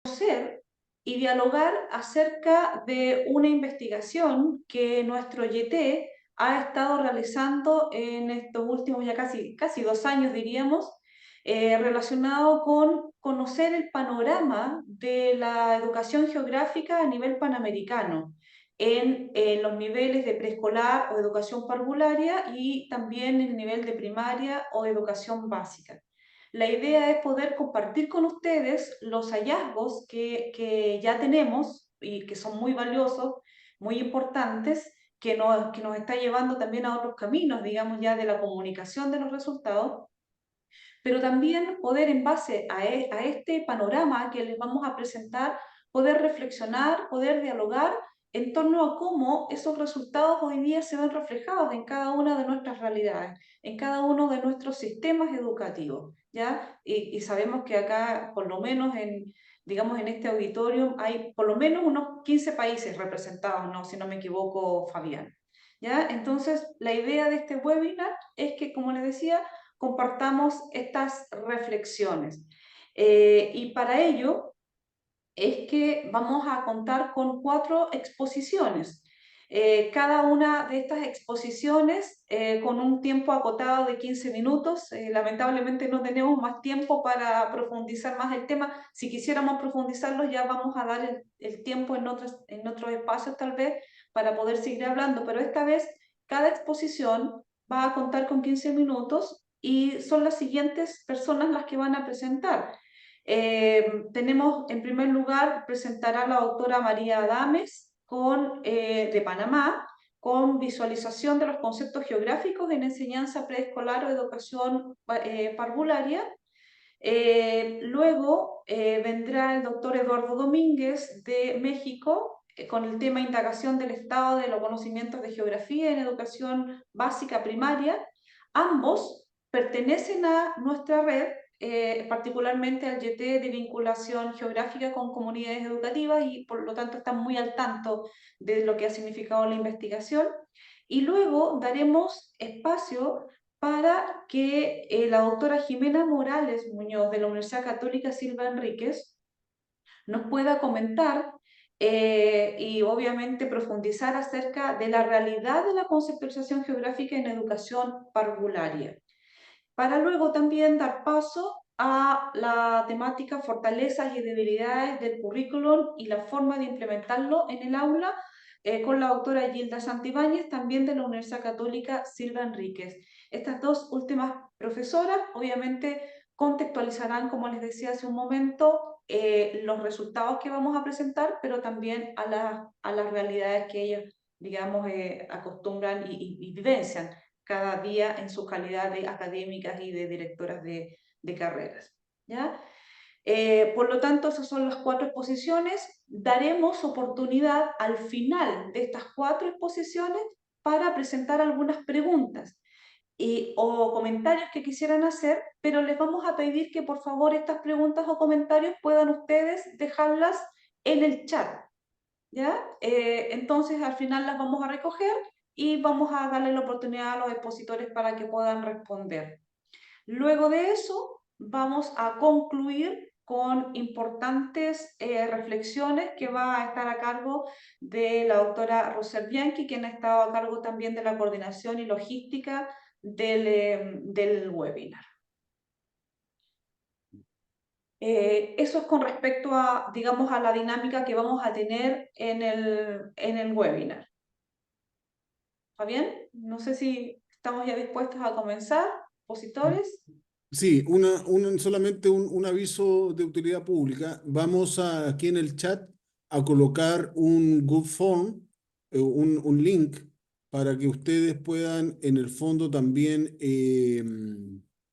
conocer y dialogar acerca de una investigación que nuestro YT ha estado realizando en estos últimos ya casi 2 años, diríamos, relacionado con conocer el panorama de la educación geográfica a nivel panamericano en los niveles de preescolar o educación parvularia y también en el nivel de primaria o educación básica. La idea es poder compartir con ustedes los hallazgos que ya tenemos y que son muy valiosos, muy importantes, que nos está llevando también a otros caminos, digamos, ya de la comunicación de los resultados, pero también poder en base a este panorama que les vamos a presentar, poder reflexionar, poder dialogar en torno a cómo esos resultados hoy día se ven reflejados en cada una de nuestras realidades, en cada uno de nuestros sistemas educativos, ¿ya? Y sabemos que acá, por lo menos digamos, en este auditorio, hay por lo menos unos 15 países representados, ¿no? Si no me equivoco, Fabián. ¿Ya? Entonces, la idea de este webinar es que, como les decía, compartamos estas reflexiones. Y para ello es que vamos a contar con 4 exposiciones. Cada una de estas exposiciones con un tiempo acotado de 15 minutos. Lamentablemente no tenemos más tiempo para profundizar más el tema. Si quisiéramos profundizarlo ya vamos a dar el tiempo en otros espacios tal vez para poder seguir hablando, pero esta vez cada exposición va a contar con 15 minutos y son las siguientes personas las que van a presentar. Tenemos en primer lugar, presentará la doctora María Adames de Panamá, con visualización de los conceptos geográficos en enseñanza preescolar o educación parvularia. Luego vendrá el doctor Eduardo Domínguez de México con el tema indagación del estado de los conocimientos de geografía en educación básica primaria. Ambos pertenecen a nuestra red, particularmente al YT de vinculación geográfica con comunidades educativas y por lo tanto están muy al tanto de lo que ha significado la investigación. Y luego daremos espacio para que la doctora Jimena Morales Muñoz de la Universidad Católica Silva Enríquez nos pueda comentar y obviamente profundizar acerca de la realidad de la conceptualización geográfica en educación parvularia, para luego también dar paso a la temática fortalezas y debilidades del currículum y la forma de implementarlo en el aula con la doctora Gilda Santibáñez, también de la Universidad Católica Silva Enríquez. Estas dos últimas profesoras obviamente contextualizarán, como les decía hace un momento, los resultados que vamos a presentar, pero también a las realidades que ellas, digamos, acostumbran y vivencian cada día en su calidad de académicas y de directoras de carreras. ¿Ya? Por lo tanto, esas son las 4 exposiciones. Daremos oportunidad al final de estas 4 exposiciones para presentar algunas preguntas o comentarios que quisieran hacer, pero les vamos a pedir que por favor estas preguntas o comentarios puedan ustedes dejarlas en el chat. ¿Ya? Entonces al final las vamos a recoger y vamos a darle la oportunidad a los expositores para que puedan responder. Luego de eso vamos a concluir con importantes reflexiones que va a estar a cargo de la doctora Roser Bianchi, quien ha estado a cargo también de la coordinación y logística del webinar. Eso es con respecto a, digamos, a la dinámica que vamos a tener en el webinar. Fabián, no sé si estamos ya dispuestos a comenzar, expositores. Sí, solamente un aviso de utilidad pública. Aquí en el chat a colocar un Google Form, un link para que ustedes puedan en el fondo también,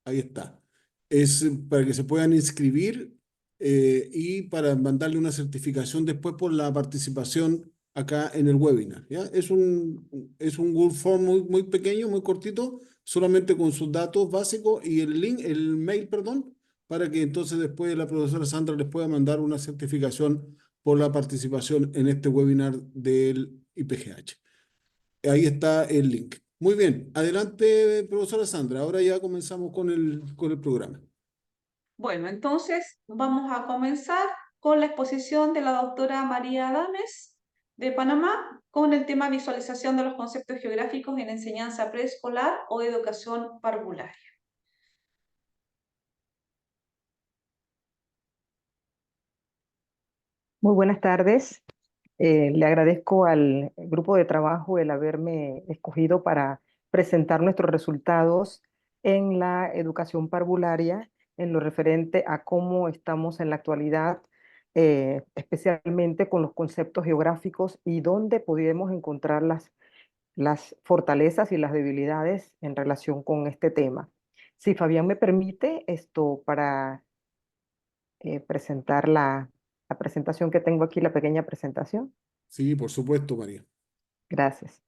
ahí está, es para que se puedan inscribir y para mandarle una certificación después por la participación acá en el webinar, ¿ya? Es un Google Form muy pequeño, muy cortito, solamente con sus datos básicos y el mail, perdón, para que entonces después la profesora Sandra les pueda mandar una certificación por la participación en este webinar del IPGH. Ahí está el link. Muy bien, adelante, profesora Sandra. Ahora ya comenzamos con el programa. Bueno, entonces vamos a comenzar con la exposición de la doctora María Adames de Panamá con el tema visualización de los conceptos geográficos en enseñanza preescolar o educación parvularia. Muy buenas tardes. Le agradezco al grupo de trabajo el haberme escogido para presentar nuestros resultados en la educación parvularia, en lo referente a cómo estamos en la actualidad, especialmente con los conceptos geográficos y dónde podemos encontrar las fortalezas y las debilidades en relación con este tema. Si Fabián me permite, esto para presentar la presentación que tengo aquí, la pequeña presentación. Sí, por supuesto, María. Gracias.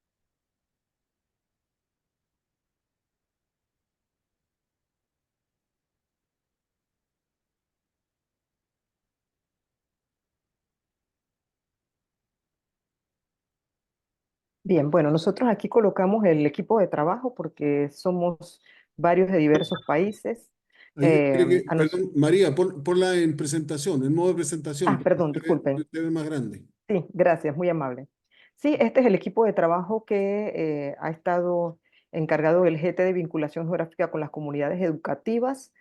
Bien, bueno, nosotros aquí colocamos el equipo de trabajo porque somos varios de diversos países. Ahí, A nos- perdón, María, ponla en presentación, en modo de presentación, porque Perdón, disculpen. usted ve más grande. Sí, gracias, muy amable. Sí, este es el equipo de trabajo que ha estado encargado del GT de vinculación geográfica con las comunidades educativas.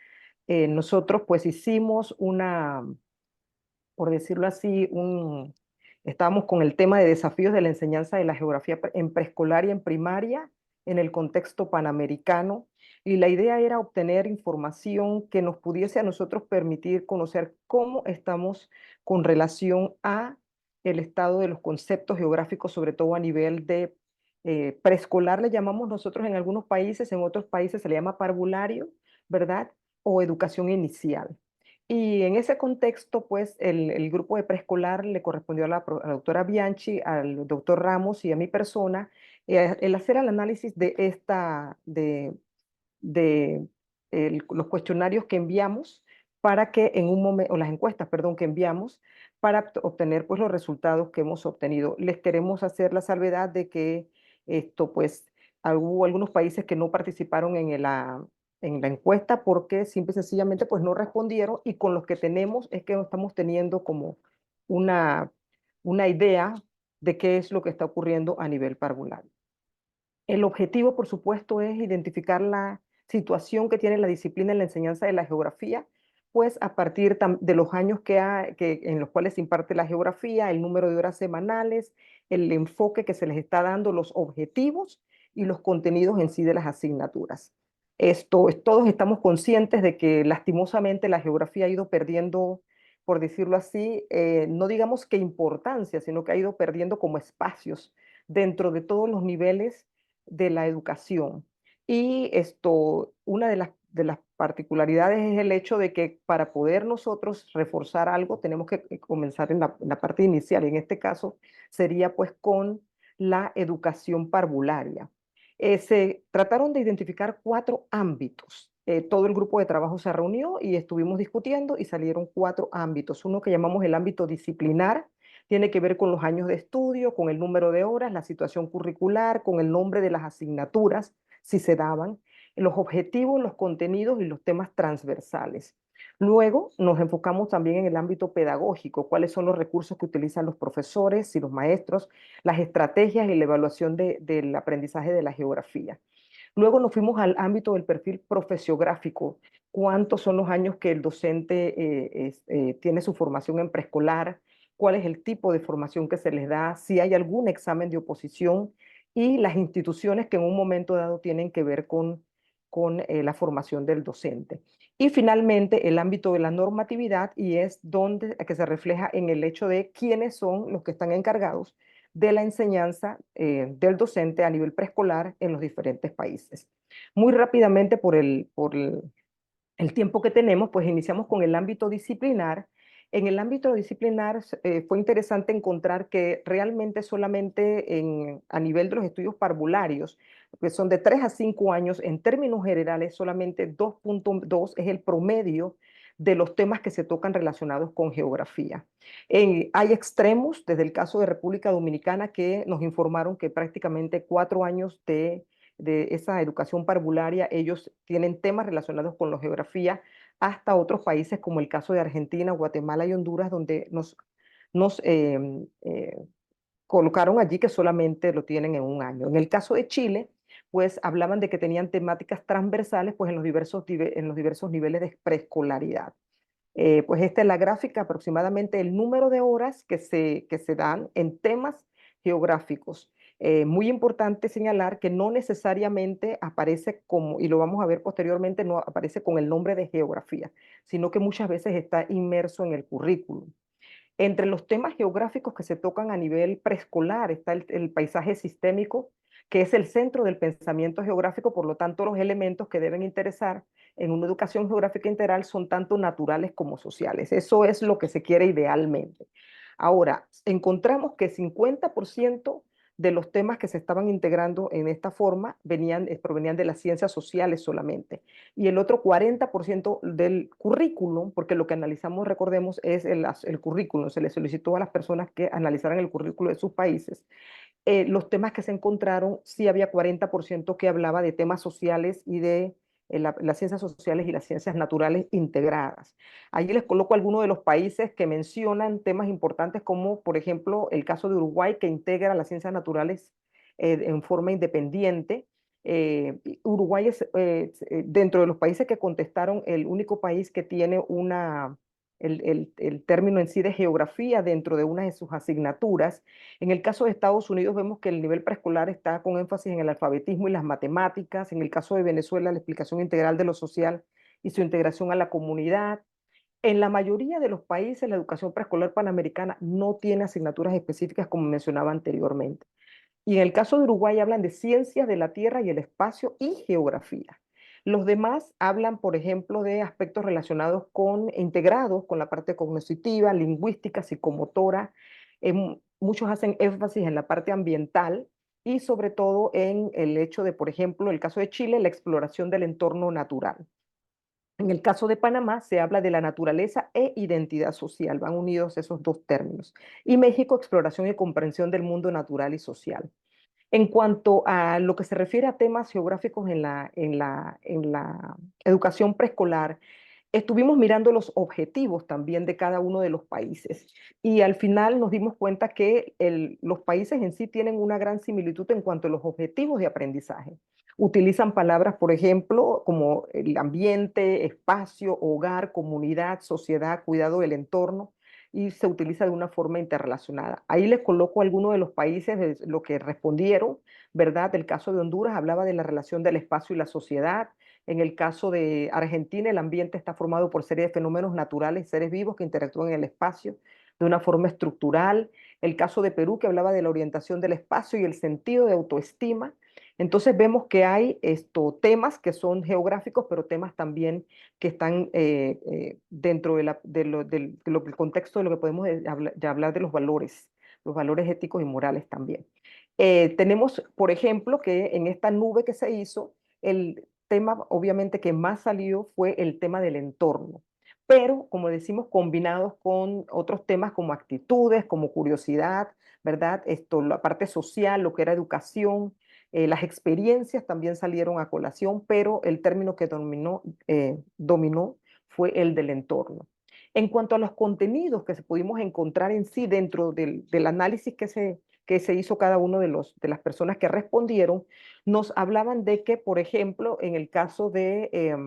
Nosotros pues hicimos por decirlo así, estábamos con el tema de desafíos de la enseñanza de la geografía en preescolar y en primaria en el contexto panamericano. Y la idea era obtener información que nos pudiese a nosotros permitir conocer cómo estamos con relación a el estado de los conceptos geográficos, sobre todo a nivel de preescolar, le llamamos nosotros en algunos países, en otros países se le llama parvulario, ¿verdad? O educación inicial. Y en ese contexto, pues el grupo de preescolar le correspondió a a la doctora Bianchi, al doctor Ramos y a mi persona el hacer el análisis de los cuestionarios que enviamos para que en un momento, o las encuestas, perdón, que enviamos para obtener pues los resultados que hemos obtenido. Les queremos hacer la salvedad de que esto pues hubo algunos países que no participaron en la encuesta porque simple y sencillamente pues no respondieron y con los que tenemos es que estamos teniendo como una, una idea de qué es lo que está ocurriendo a nivel parvulario. El objetivo, por supuesto, es identificar la situación que tiene la disciplina en la enseñanza de la geografía, pues a partir de los años en los cuales se imparte la geografía, el número de horas semanales, el enfoque que se les está dando, los objetivos y los contenidos en sí de las asignaturas. Todos estamos conscientes de que lastimosamente la geografía ha ido perdiendo, por decirlo así, no digamos que importancia, sino que ha ido perdiendo como espacios dentro de todos los niveles de la educación. Y una de las particularidades es el hecho de que para poder nosotros reforzar algo tenemos que comenzar en la parte inicial. Y en este caso sería pues con la educación parvularia. Se trataron de identificar 4 ámbitos. Todo el grupo de trabajo se reunió y estuvimos discutiendo y salieron 4 ámbitos. Uno que llamamos el ámbito disciplinar, tiene que ver con los años de estudio, con el número de horas, la situación curricular, con el nombre de las asignaturas, si se daban, los objetivos, los contenidos y los temas transversales. Luego nos enfocamos también en el ámbito pedagógico, cuáles son los recursos que utilizan los profesores y los maestros, las estrategias y la evaluación del aprendizaje de la geografía. Luego nos fuimos al ámbito del perfil profesiográfico, cuántos son los años que el docente tiene su formación en preescolar, cuál es el tipo de formación que se les da, si hay algún examen de oposición y las instituciones que en un momento dado tienen que ver con la formación del docente. Y finalmente el ámbito de la normatividad y es donde que se refleja en el hecho de quiénes son los que están encargados de la enseñanza del docente a nivel preescolar en los diferentes países. Muy rápidamente el tiempo que tenemos, pues iniciamos con el ámbito disciplinar. En el ámbito disciplinar fue interesante encontrar que realmente solamente a nivel de los estudios parvularios, que son de 3 a 5 años, en términos generales, solamente 2.2 es el promedio de los temas que se tocan relacionados con geografía. Hay extremos, desde el caso de República Dominicana, que nos informaron que prácticamente 4 años de esa educación parvularia, ellos tienen temas relacionados con la geografía hasta otros países como el caso de Argentina, Guatemala y Honduras, donde nos colocaron allí que solamente lo tienen en un año. En el caso de Chile, pues hablaban de que tenían temáticas transversales pues, en los diversos niveles de preescolaridad. Pues esta es la gráfica, aproximadamente el número de horas que se dan en temas geográficos. Muy importante señalar que no necesariamente aparece como, y lo vamos a ver posteriormente, no aparece con el nombre de geografía, sino que muchas veces está inmerso en el currículum. Entre los temas geográficos que se tocan a nivel preescolar está el paisaje sistémico, que es el centro del pensamiento geográfico, por lo tanto los elementos que deben interesar en una educación geográfica integral son tanto naturales como sociales. Eso es lo que se quiere idealmente. Ahora, encontramos que 50% de los temas que se estaban integrando en esta forma provenían de las ciencias sociales solamente. Y el otro 40% del currículum, porque lo que analizamos, recordemos, es el currículum, se le solicitó a las personas que analizaran el currículo de sus países. Los temas que se encontraron, sí había 40% que hablaba de temas sociales y de las ciencias sociales y las ciencias naturales integradas. Ahí les coloco algunos de los países que mencionan temas importantes como, por ejemplo, el caso de Uruguay, que integra las ciencias naturales en forma independiente. Uruguay es, dentro de los países que contestaron, el único país que tiene el término en sí de geografía dentro de una de sus asignaturas. En el caso de Estados Unidos vemos que el nivel preescolar está con énfasis en el alfabetismo y las matemáticas. En el caso de Venezuela, la explicación integral de lo social y su integración a la comunidad. En la mayoría de los países, la educación preescolar panamericana no tiene asignaturas específicas como mencionaba anteriormente. Y en el caso de Uruguay hablan de ciencias de la tierra y el espacio y geografía. Los demás hablan, por ejemplo, de aspectos relacionados integrados con la parte cognitiva, lingüística, psicomotora. Muchos hacen énfasis en la parte ambiental y sobre todo en el hecho de, por ejemplo, en el caso de Chile, la exploración del entorno natural. En el caso de Panamá se habla de la naturaleza e identidad social, van unidos esos dos términos. Y México, exploración y comprensión del mundo natural y social. En cuanto a lo que se refiere a temas geográficos en la educación preescolar, estuvimos mirando los objetivos también de cada uno de los países y al final nos dimos cuenta que los países en sí tienen una gran similitud en cuanto a los objetivos de aprendizaje. Utilizan palabras, por ejemplo, como el ambiente, espacio, hogar, comunidad, sociedad, cuidado del entorno, y se utiliza de una forma interrelacionada. Ahí les coloco algunos de los países de lo que respondieron, ¿verdad? El caso de Honduras hablaba de la relación del espacio y la sociedad. En el caso de Argentina, el ambiente está formado por serie de fenómenos naturales, seres vivos que interactúan en el espacio de una forma estructural. El caso de Perú, que hablaba de la orientación del espacio y el sentido de autoestima. Entonces vemos que hay temas que son geográficos, pero temas también que están dentro del contexto de lo que podemos hablar de los valores éticos y morales también. Tenemos, por ejemplo, que en esta nube que se hizo, el tema obviamente que más salió fue el tema del entorno, pero como decimos, combinados con otros temas como actitudes, como curiosidad, ¿verdad? La parte social, lo que era educación, las experiencias también salieron a colación, pero el término que dominó fue el del entorno. En cuanto a los contenidos que se pudimos encontrar en sí dentro del análisis que se hizo cada uno de las personas que respondieron, nos hablaban de que, por ejemplo, en el caso de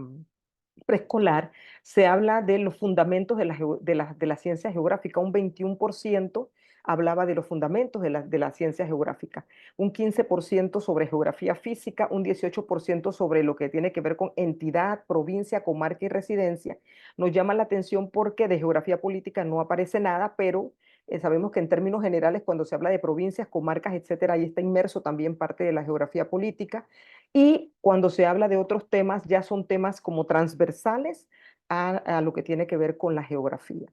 preescolar, se habla de los fundamentos de la ciencia geográfica, un 21% hablaba de los fundamentos de la ciencia geográfica, un 15% sobre geografía física, un 18% sobre lo que tiene que ver con entidad, provincia, comarca y residencia. Nos llama la atención porque de geografía política no aparece nada, pero sabemos que en términos generales, cuando se habla de provincias, comarcas, etcétera, ahí está inmerso también parte de la geografía política. Y cuando se habla de otros temas, ya son temas como transversales a lo que tiene que ver con la geografía.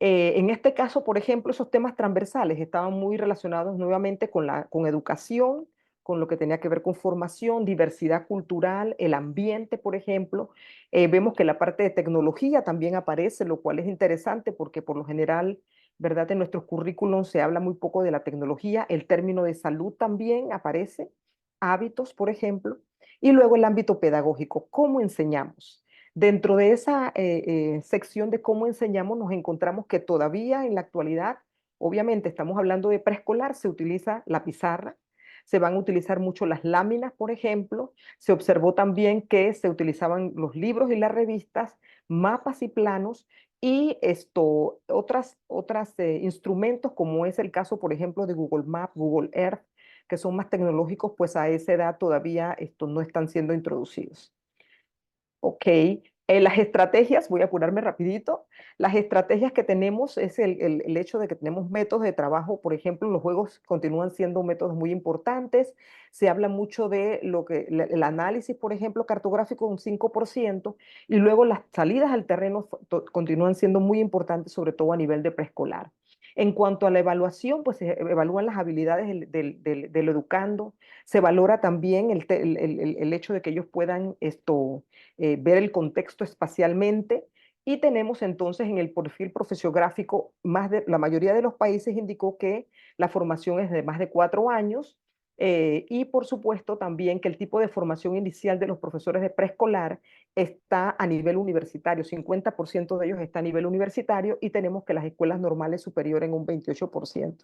En este caso, por ejemplo, esos temas transversales estaban muy relacionados nuevamente con educación, con lo que tenía que ver con formación, diversidad cultural, el ambiente, por ejemplo. Vemos que la parte de tecnología también aparece, lo cual es interesante porque por lo general, ¿verdad? En nuestros currículums se habla muy poco de la tecnología. El término de salud también aparece, hábitos, por ejemplo. Y luego el ámbito pedagógico, ¿cómo enseñamos? Dentro de esa sección de cómo enseñamos, nos encontramos que todavía en la actualidad, obviamente estamos hablando de preescolar, se utiliza la pizarra, se van a utilizar mucho las láminas, por ejemplo. Se observó también que se utilizaban los libros y las revistas, mapas y planos, y otras instrumentos, como es el caso, por ejemplo, de Google Maps, Google Earth, que son más tecnológicos, pues a esa edad todavía no están siendo introducidos. Ok, las estrategias, voy a apurarme rapidito. Las estrategias que tenemos es el hecho de que tenemos métodos de trabajo. Por ejemplo, los juegos continúan siendo métodos muy importantes. Se habla mucho de el análisis, por ejemplo, cartográfico, un 5%, y luego las salidas al terreno continúan siendo muy importantes, sobre todo a nivel de preescolar. En cuanto a la evaluación, pues se evalúan las habilidades del educando. Se valora también el hecho de que ellos puedan ver el contexto espacialmente, y tenemos entonces en el perfil profesiográfico, la mayoría de los países indicó que la formación es de más de 4 años, y por supuesto también que el tipo de formación inicial de los profesores de preescolar está a nivel universitario, 50% de ellos está a nivel universitario, y tenemos que las escuelas normales superiores en un 28%.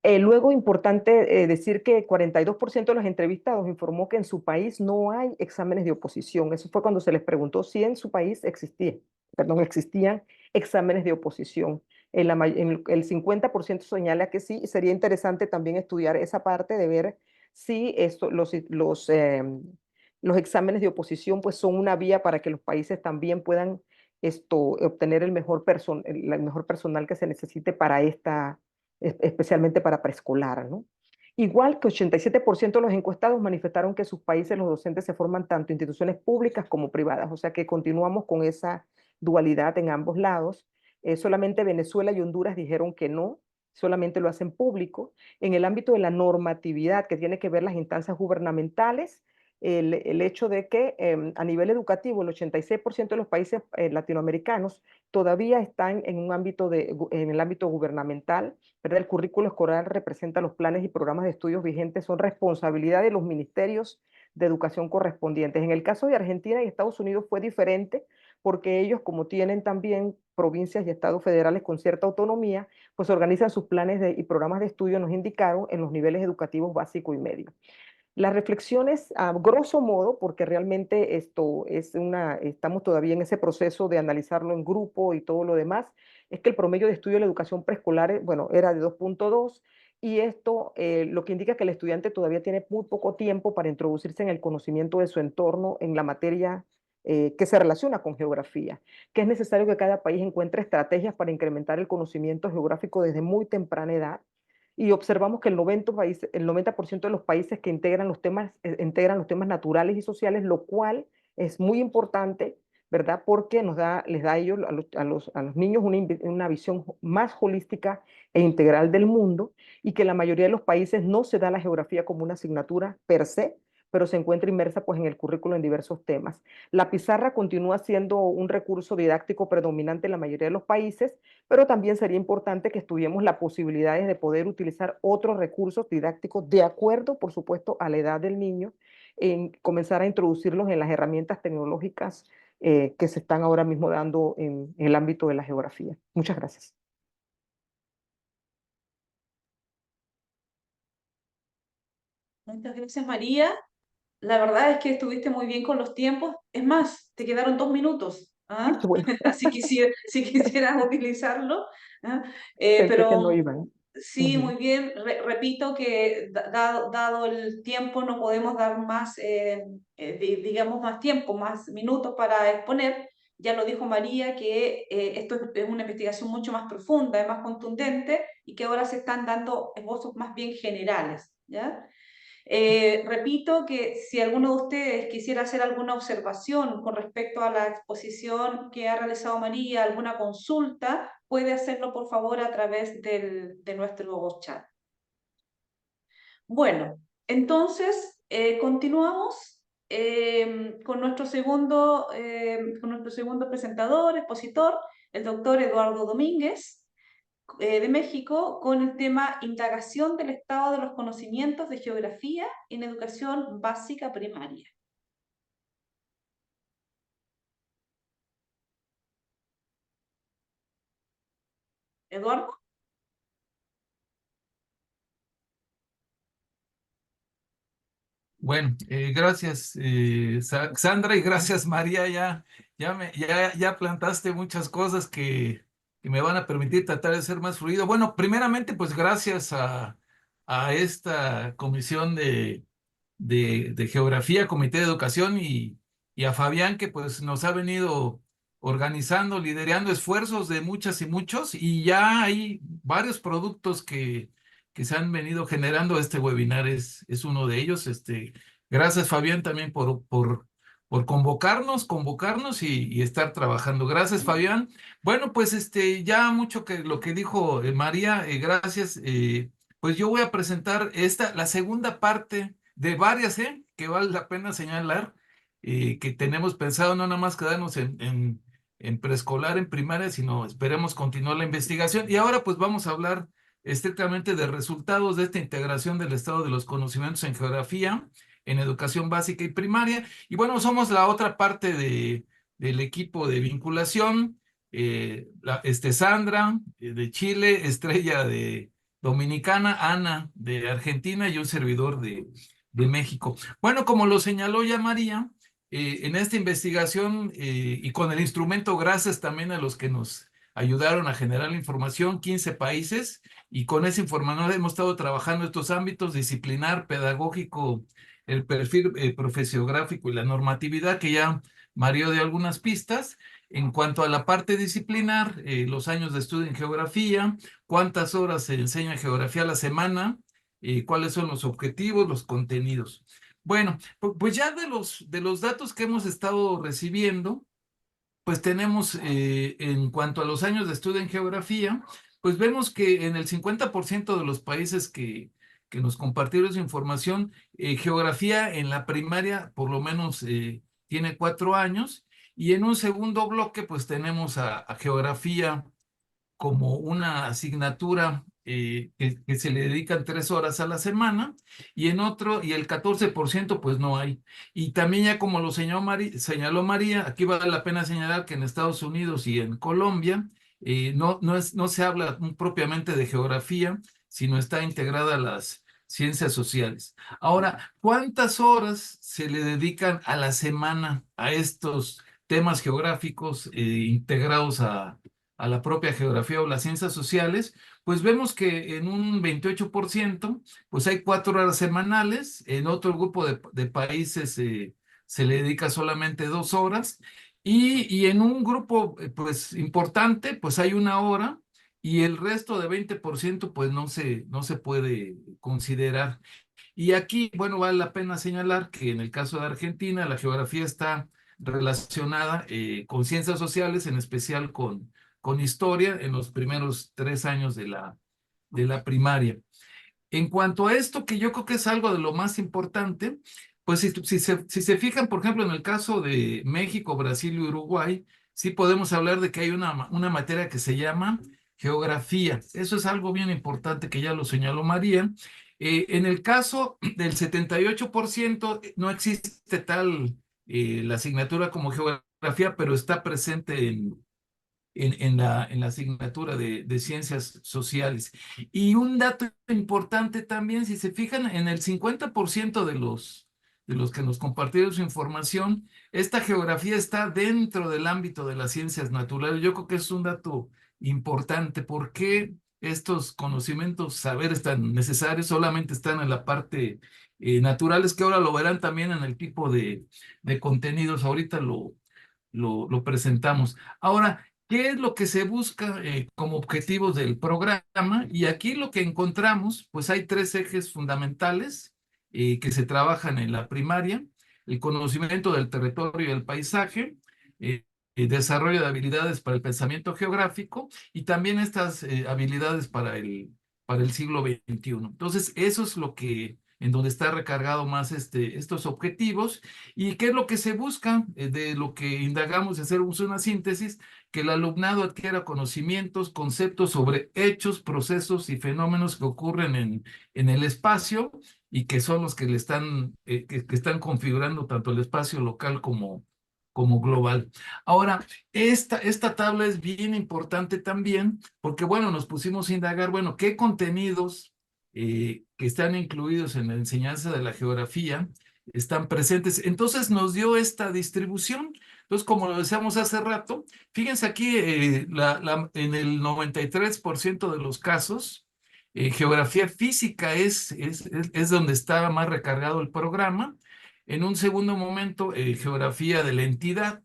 Luego, importante decir que 42% de los entrevistados informó que en su país no hay exámenes de oposición. Eso fue cuando se les preguntó si en su país existían exámenes de oposición. El 50% señala que sí, y sería interesante también estudiar esa parte de ver si los exámenes de oposición pues, son una vía para que los países también puedan obtener el mejor personal que se necesite para especialmente para preescolar, ¿no? Igual que 87% de los encuestados manifestaron que en sus países los docentes se forman tanto en instituciones públicas como privadas, o sea que continuamos con esa dualidad en ambos lados. Solamente Venezuela y Honduras dijeron que no, solamente lo hacen público. En el ámbito de la normatividad, que tiene que ver las instancias gubernamentales, el hecho de que a nivel educativo el 86% de los países latinoamericanos todavía están en en el ámbito gubernamental, ¿verdad? El currículo escolar representa los planes y programas de estudios vigentes, son responsabilidad de los ministerios de educación correspondientes. En el caso de Argentina y Estados Unidos fue diferente, porque ellos, como tienen también provincias y estados federales con cierta autonomía, pues organizan sus planes y programas de estudio, nos indicaron, en los niveles educativos básico y medio. Las reflexiones, a grosso modo, porque realmente estamos todavía en ese proceso de analizarlo en grupo y todo lo demás, es que el promedio de estudio de la educación preescolar, bueno, era de 2.2, y esto lo que indica que el estudiante todavía tiene muy poco tiempo para introducirse en el conocimiento de su entorno en la materia que se relaciona con geografía, que es necesario que cada país encuentre estrategias para incrementar el conocimiento geográfico desde muy temprana edad, y observamos que el 90% de los países que integran los temas naturales y sociales, lo cual es muy importante, ¿verdad? Porque les da a ellos, a los niños, una visión más holística e integral del mundo, y que la mayoría de los países no se da la geografía como una asignatura per se, pero se encuentra inmersa pues, en el currículo en diversos temas. La pizarra continúa siendo un recurso didáctico predominante en la mayoría de los países, pero también sería importante que estudiemos las posibilidades de poder utilizar otros recursos didácticos de acuerdo, por supuesto, a la edad del niño, en comenzar a introducirlos en las herramientas tecnológicas que se están ahora mismo dando en el ámbito de la geografía. Muchas gracias. Muchas gracias, María. La verdad es que estuviste muy bien con los tiempos. Es más, te quedaron 2 minutos. ¿Ah? Bueno, Así que si quisieras utilizarlo. ¿Ah? pensé que no Pero iban. sí, muy bien. Repito que dado el tiempo no podemos dar más, digamos, más tiempo, más minutos para exponer. Ya lo dijo María, que esto es una investigación mucho más profunda, es más contundente, y que ahora se están dando esbozos más bien generales, ¿ya? Repito que si alguno de ustedes quisiera hacer alguna observación con respecto a la exposición que ha realizado María, alguna consulta, puede hacerlo por favor a través de nuestro chat. Bueno, entonces continuamos con nuestro segundo presentador, expositor, el doctor Eduardo Domínguez de México, con el tema indagación del estado de los conocimientos de geografía en educación básica primaria. Eduardo. Bueno, gracias Sandra, y gracias María, ya plantaste muchas cosas que me van a permitir tratar de ser más fluido. Bueno, primeramente pues gracias a esta comisión de Geografía, Comité de Educación y a Fabián, que pues nos ha venido organizando, liderando esfuerzos de muchas y muchos, y ya hay varios productos que se han venido generando. Este webinar es uno de ellos. Gracias Fabián también por convocarnos y estar trabajando. Gracias Fabián. Bueno, pues ya mucho que lo que dijo María, gracias. Pues yo voy a presentar la segunda parte de varias, que vale la pena señalar, que tenemos pensado no nada más quedarnos en preescolar, en primaria, sino esperemos continuar la investigación. Y ahora pues vamos a hablar estrictamente de resultados de esta integración del estado de los conocimientos en geografía, en educación básica y primaria. Y bueno, somos la otra parte del equipo de vinculación, Sandra de Chile, Estrella de Dominicana, Ana de Argentina y un servidor de México. Bueno, como lo señaló ya María, en esta investigación y con el instrumento, gracias también a los que nos ayudaron a generar la información, 15 países, y con esa información hemos estado trabajando estos ámbitos: disciplinar, pedagógico, el perfil profesiográfico y la normatividad, que ya María dio algunas pistas. En cuanto a la parte disciplinar, los años de estudio en geografía, cuántas horas se enseña geografía a la semana, cuáles son los objetivos, los contenidos. Bueno, pues ya de los datos que hemos estado recibiendo, pues tenemos en cuanto a los años de estudio en geografía, pues vemos que en el 50% de los países que nos compartieron su información, geografía en la primaria por lo menos tiene 4 años, y en un segundo bloque pues tenemos a geografía como una asignatura que se le dedican 3 horas a la semana, y en otro, y el 14% pues no hay. Y también, ya como lo señaló María, aquí vale la pena señalar que en Estados Unidos y en Colombia no se habla propiamente de geografía, sino está integrada a las ciencias sociales. Ahora, ¿cuántas horas se le dedican a la semana a estos temas geográficos integrados a la propia geografía o las ciencias sociales? Pues vemos que en un 28%, pues hay 4 horas semanales. En otro grupo de países se le dedica solamente 2 horas, y en un grupo pues importante, pues hay 1 hora, y el resto de 20% pues no se puede considerar. Y aquí, bueno, vale la pena señalar que en el caso de Argentina, la geografía está relacionada con ciencias sociales, en especial con historia, en los primeros 3 años de la primaria. En cuanto a esto, que yo creo que es algo de lo más importante, pues si se fijan, por ejemplo, en el caso de México, Brasil y Uruguay, sí podemos hablar de que hay una materia que se llama geografía. Eso es algo bien importante, que ya lo señaló María. En el caso del 78%, no existe tal la asignatura como geografía, pero está presente en la asignatura de ciencias sociales. Y un dato importante también, si se fijan, en el 50% de los que nos compartieron su información, esta geografía está dentro del ámbito de las ciencias naturales. Yo creo que es un dato importante, porque estos conocimientos, saberes tan necesarios, solamente están en la parte naturales, que ahora lo verán también en el tipo de contenidos. Ahorita lo presentamos. Ahora, ¿qué es lo que se busca como objetivos del programa? Y aquí lo que encontramos, pues hay 3 ejes fundamentales que se trabajan en la primaria: el conocimiento del territorio y el paisaje, el desarrollo de habilidades para el pensamiento geográfico, y también estas habilidades para el siglo XXI. Entonces, eso es lo que, en donde está recargado más estos objetivos. ¿Y qué es lo que se busca? De lo que indagamos, de hacer una síntesis: que el alumnado adquiera conocimientos, conceptos sobre hechos, procesos y fenómenos que ocurren en el espacio, y que son los que le están, que están configurando tanto el espacio local como global. Ahora, esta tabla es bien importante también porque, bueno, nos pusimos a indagar, bueno, qué contenidos que están incluidos en la enseñanza de la geografía están presentes. Entonces nos dio esta distribución. Entonces, como lo decíamos hace rato, fíjense aquí, en el 93% de los casos, geografía física es donde está más recargado el programa. En un segundo momento, geografía de la entidad.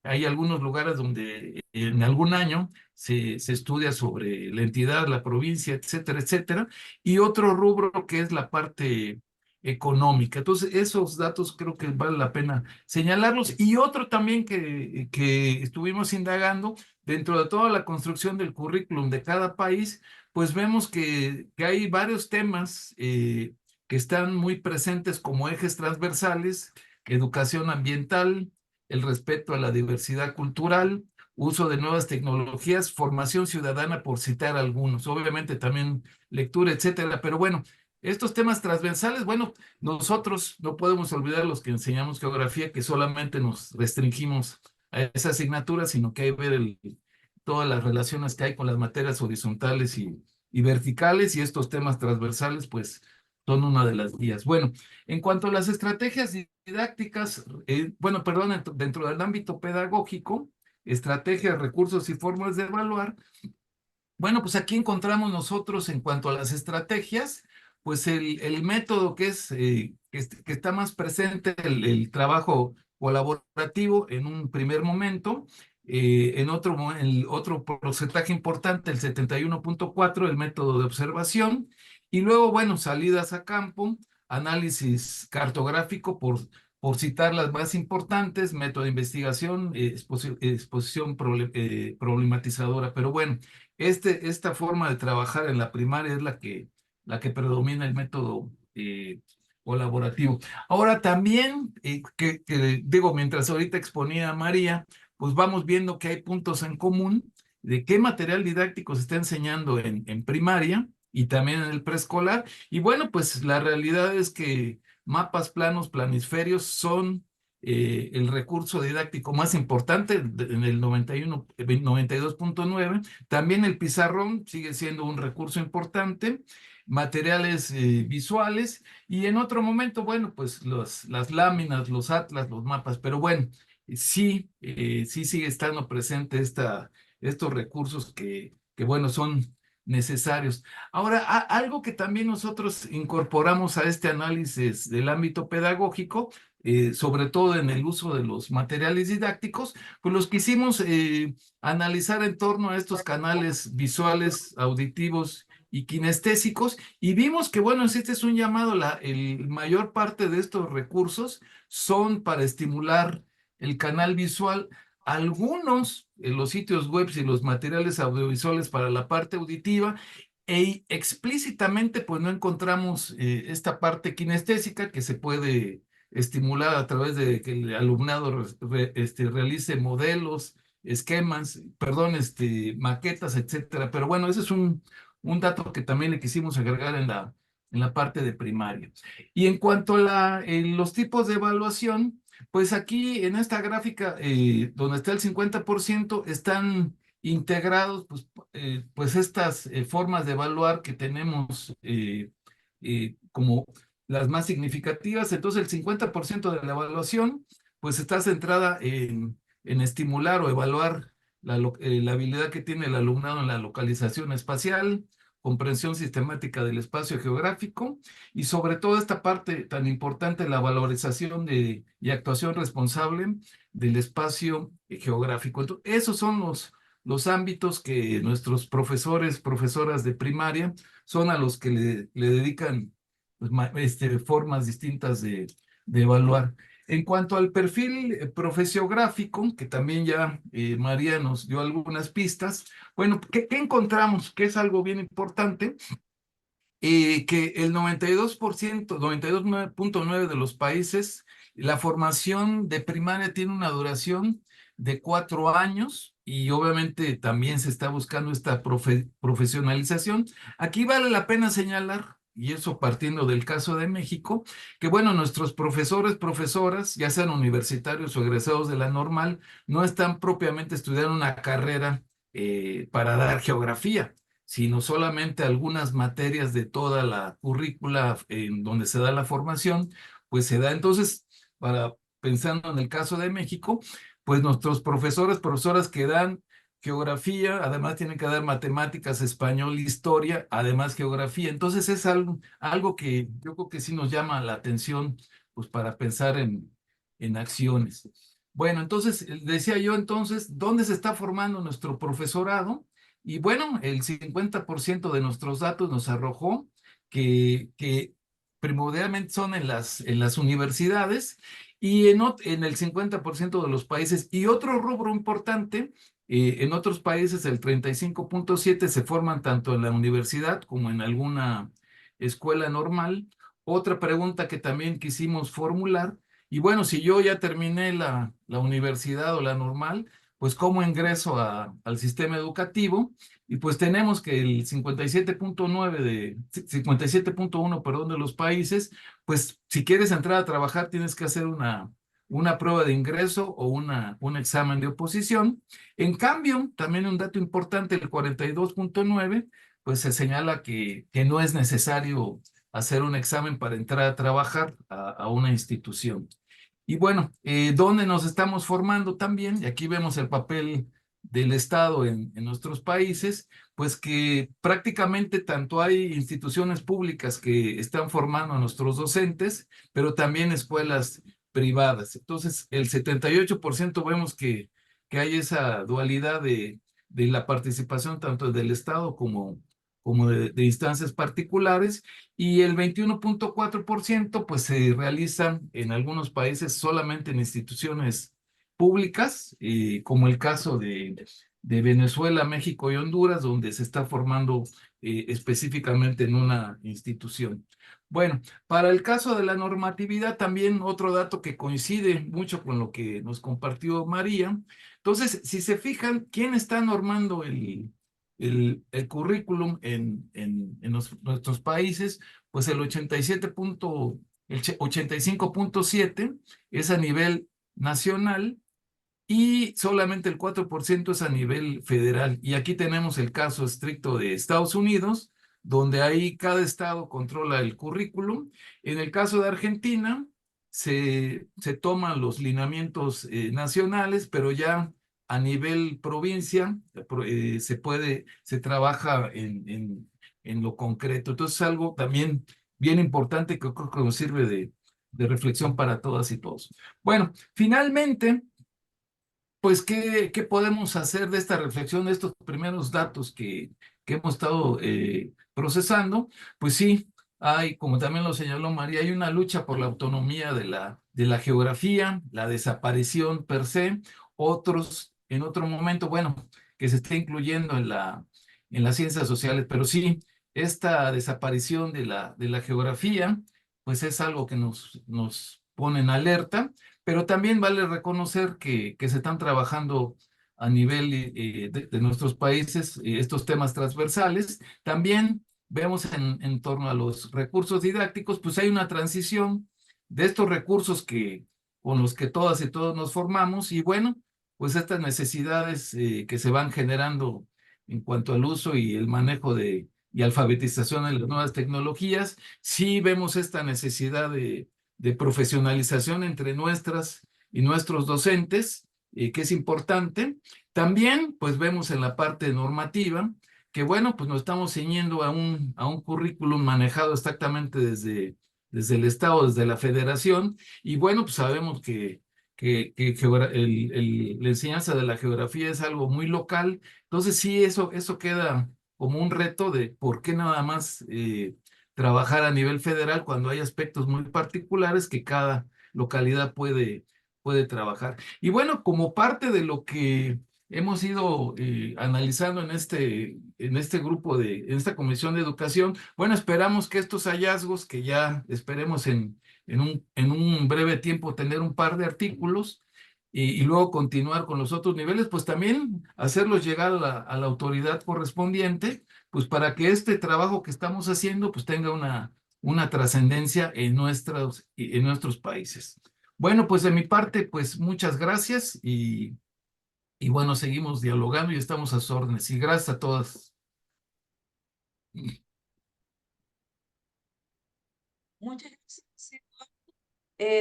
Hay algunos lugares donde en algún año se estudia sobre la entidad, la provincia, etcétera, etcétera. Y otro rubro que es la parte económica. Entonces, esos datos creo que vale la pena señalarlos. Y otro también que estuvimos indagando, dentro de toda la construcción del currículum de cada país, pues vemos que hay varios temas que están muy presentes como ejes transversales: educación ambiental, el respeto a la diversidad cultural, uso de nuevas tecnologías, formación ciudadana, por citar algunos. Obviamente también lectura, etcétera. Pero bueno, estos temas transversales, bueno, nosotros no podemos olvidar, los que enseñamos geografía, que solamente nos restringimos a esa asignatura, sino que hay que ver todas las relaciones que hay con las materias horizontales y verticales, y estos temas transversales, pues, son una de las guías. Bueno, en cuanto a las estrategias didácticas, bueno, perdón, dentro del ámbito pedagógico, estrategias, recursos y formas de evaluar, bueno, pues aquí encontramos nosotros, en cuanto a las estrategias, pues el método que está más presente, el trabajo colaborativo en un primer momento. El otro porcentaje importante, el 71.4, el método de observación. Y luego, bueno, salidas a campo, análisis cartográfico, por citar las más importantes, método de investigación, exposición problematizadora. Pero bueno, esta forma de trabajar en la primaria es la que predomina, el método colaborativo. Ahora también, digo, mientras ahorita exponía a María, pues vamos viendo que hay puntos en común de qué material didáctico se está enseñando en primaria y también en el preescolar. Y bueno, pues la realidad es que mapas, planos, planisferios son el recurso didáctico más importante en el 92.9. También el pizarrón sigue siendo un recurso importante, materiales visuales, y en otro momento, bueno, pues las láminas, los atlas, los mapas. Pero bueno, sí sigue estando presente estos recursos que bueno, son necesarios. Ahora, algo que también nosotros incorporamos a este análisis del ámbito pedagógico, sobre todo en el uso de los materiales didácticos, pues los quisimos analizar en torno a estos canales visuales, auditivos y kinestésicos, y vimos que, bueno, este es un llamado, el mayor parte de estos recursos son para estimular el canal visual. Algunos en los sitios web y los materiales audiovisuales para la parte auditiva, explícitamente pues no encontramos esta parte kinestésica que se puede estimular a través de que el alumnado realice modelos, esquemas, perdón, maquetas, etcétera. Pero bueno, ese es un dato que también le quisimos agregar en la parte de primaria. Y en cuanto a los tipos de evaluación, pues aquí en esta gráfica, donde está el 50%, están integrados pues estas formas de evaluar que tenemos como las más significativas. Entonces el 50% de la evaluación pues está centrada en estimular o evaluar la habilidad que tiene el alumnado en la localización espacial, comprensión sistemática del espacio geográfico, y sobre todo esta parte tan importante, la valorización y actuación responsable del espacio geográfico. Entonces, esos son los ámbitos que nuestros profesoras de primaria son a los que le dedican pues, formas distintas de evaluar. En cuanto al perfil profesiográfico, que también ya María nos dio algunas pistas, bueno, ¿qué encontramos? Que es algo bien importante, que el 92%, 92.9 de los países, la formación de primaria tiene una duración de 4 años, y obviamente también se está buscando esta profesionalización. Aquí vale la pena señalar y eso partiendo del caso de México, que bueno, nuestros profesores, profesoras, ya sean universitarios o egresados de la normal, no están propiamente estudiando una carrera para dar geografía, sino solamente algunas materias de toda la currícula en donde se da la formación, pues se da entonces, pensando en el caso de México, pues nuestros profesores, profesoras que dan geografía, además tienen que dar matemáticas, español, historia, además geografía. Entonces es algo que yo creo que sí nos llama la atención, pues para pensar en acciones. Bueno, entonces decía yo entonces, ¿dónde se está formando nuestro profesorado? Y bueno, el 50% de nuestros datos nos arrojó que primordialmente son en las universidades y en el 50% de los países. Y otro rubro importante, en otros países el 35.7 se forman tanto en la universidad como en alguna escuela normal. Otra pregunta que también quisimos formular, y bueno, si yo ya terminé la universidad o la normal, pues ¿cómo ingreso al sistema educativo? Y pues tenemos que el 57.1, perdón, de los países, pues si quieres entrar a trabajar tienes que hacer una prueba de ingreso o un examen de oposición. En cambio, también un dato importante, el 42.9, pues se señala que no es necesario hacer un examen para entrar a trabajar a una institución. Y bueno, ¿dónde nos estamos formando también? Y aquí vemos el papel del Estado en nuestros países, pues que prácticamente tanto hay instituciones públicas que están formando a nuestros docentes, pero también escuelas privadas. Entonces, el 78% vemos que hay esa dualidad de la participación tanto del Estado como de instancias particulares, y el 21.4% pues se realizan en algunos países solamente en instituciones públicas, como el caso de Venezuela, México y Honduras, donde se está formando específicamente en una institución. Bueno, para el caso de la normatividad, también otro dato que coincide mucho con lo que nos compartió María. Entonces, si se fijan, ¿quién está normando el currículum en nuestros países? Pues el 85.7 es a nivel nacional y solamente el 4% es a nivel federal. Y aquí tenemos el caso estricto de Estados Unidos, donde ahí cada estado controla el currículum. En el caso de Argentina, se toman los lineamientos nacionales, pero ya a nivel provincia se trabaja en lo concreto. Entonces es algo también bien importante que creo que nos sirve de reflexión para todas y todos. Bueno, finalmente, pues, ¿qué podemos hacer de esta reflexión, de estos primeros datos que hemos estado procesando? Pues sí, hay, como también lo señaló María, hay una lucha por la autonomía de la geografía, la desaparición per se, otros en otro momento, bueno, que se esté incluyendo en las ciencias sociales, pero sí, esta desaparición de la geografía, pues es algo que nos pone en alerta. Pero también vale reconocer que se están trabajando a nivel de nuestros países estos temas transversales. También vemos en torno a los recursos didácticos, pues hay una transición de estos recursos con los que todas y todos nos formamos, y bueno, pues estas necesidades que se van generando en cuanto al uso y el manejo y alfabetización de las nuevas tecnologías, sí vemos esta necesidad de profesionalización entre nuestras y nuestros docentes, que es importante. También, pues vemos en la parte normativa que, bueno, pues nos estamos ciñendo a un currículum manejado exactamente desde el Estado, desde la Federación, y bueno, pues sabemos la enseñanza de la geografía es algo muy local. Entonces sí, eso queda como un reto de por qué nada más trabajar a nivel federal cuando hay aspectos muy particulares que cada localidad puede trabajar. Y bueno, como parte de lo que hemos ido analizando en este grupo en esta Comisión de Educación, bueno, esperamos que estos hallazgos, que ya esperemos en un breve tiempo tener un par de artículos, y luego continuar con los otros niveles, pues también hacerlos llegar a la autoridad correspondiente, pues para que este trabajo que estamos haciendo pues tenga una trascendencia en nuestros países. Bueno, pues de mi parte, pues muchas gracias y bueno, seguimos dialogando y estamos a sus órdenes. Y gracias a todas. Muchas gracias.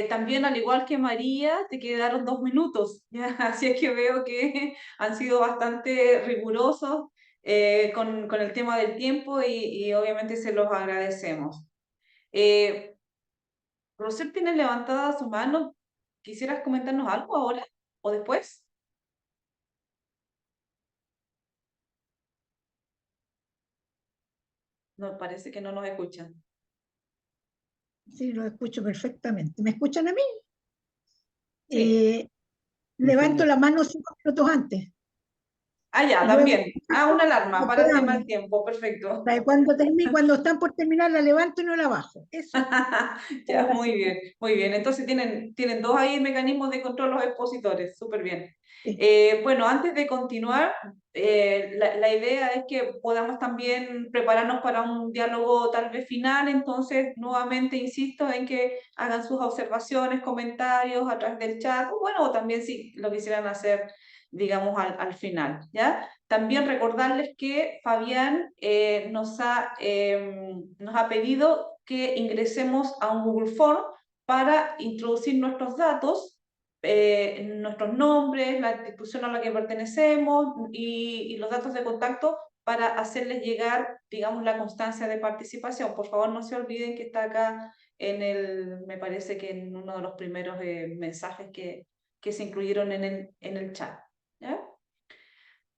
También, al igual que María, te quedaron 2 minutos, ¿ya? Así es que veo que han sido bastante rigurosos con el tema del tiempo y obviamente se los agradecemos. Rosel tiene levantada su mano. ¿Quisieras comentarnos algo ahora o después? No, parece que no nos escuchan. Sí, lo escucho perfectamente. ¿Me escuchan a mí? Sí. Eh, Levanto la mano 5 minutos antes Ah, ya, y luego también. Ah, una alarma para el tema programa. del tiempo. Perfecto. Cuando están por terminar, la levanto y no la bajo. Eso. Para Ya, la muy bien, siguiente. muy bien. Entonces tienen dos ahí mecanismos de control los expositores, súper bien. Sí. Bueno, antes de continuar, la idea es que podamos también prepararnos para un diálogo tal vez final, entonces nuevamente insisto en que hagan sus observaciones, comentarios a través del chat, o bueno, o también si lo quisieran hacer, digamos, al final, ¿ya? También recordarles que Fabián nos ha pedido que ingresemos a un Google Form para introducir nuestros datos, nuestros nombres, la institución a la que pertenecemos y los datos de contacto para hacerles llegar, digamos, la constancia de participación. Por favor, no se olviden que está acá me parece que en uno de los primeros mensajes que se incluyeron en el chat. ¿Ya?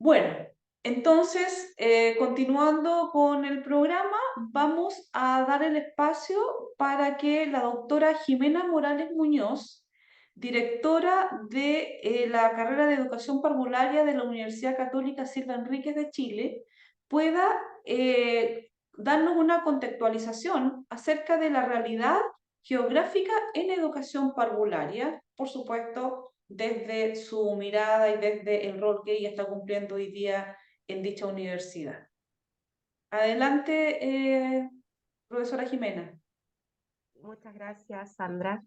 Bueno, entonces, continuando con el programa, vamos a dar el espacio para que la doctora Jimena Morales Muñoz, directora de la carrera de Educación Parvularia de la Universidad Católica Silva Enríquez de Chile, pueda darnos una contextualización acerca de la realidad geográfica en educación parvularia, por supuesto, desde su mirada y desde el rol que ella está cumpliendo hoy día en dicha universidad. Adelante, profesora Jimena. Muchas gracias, Sandra.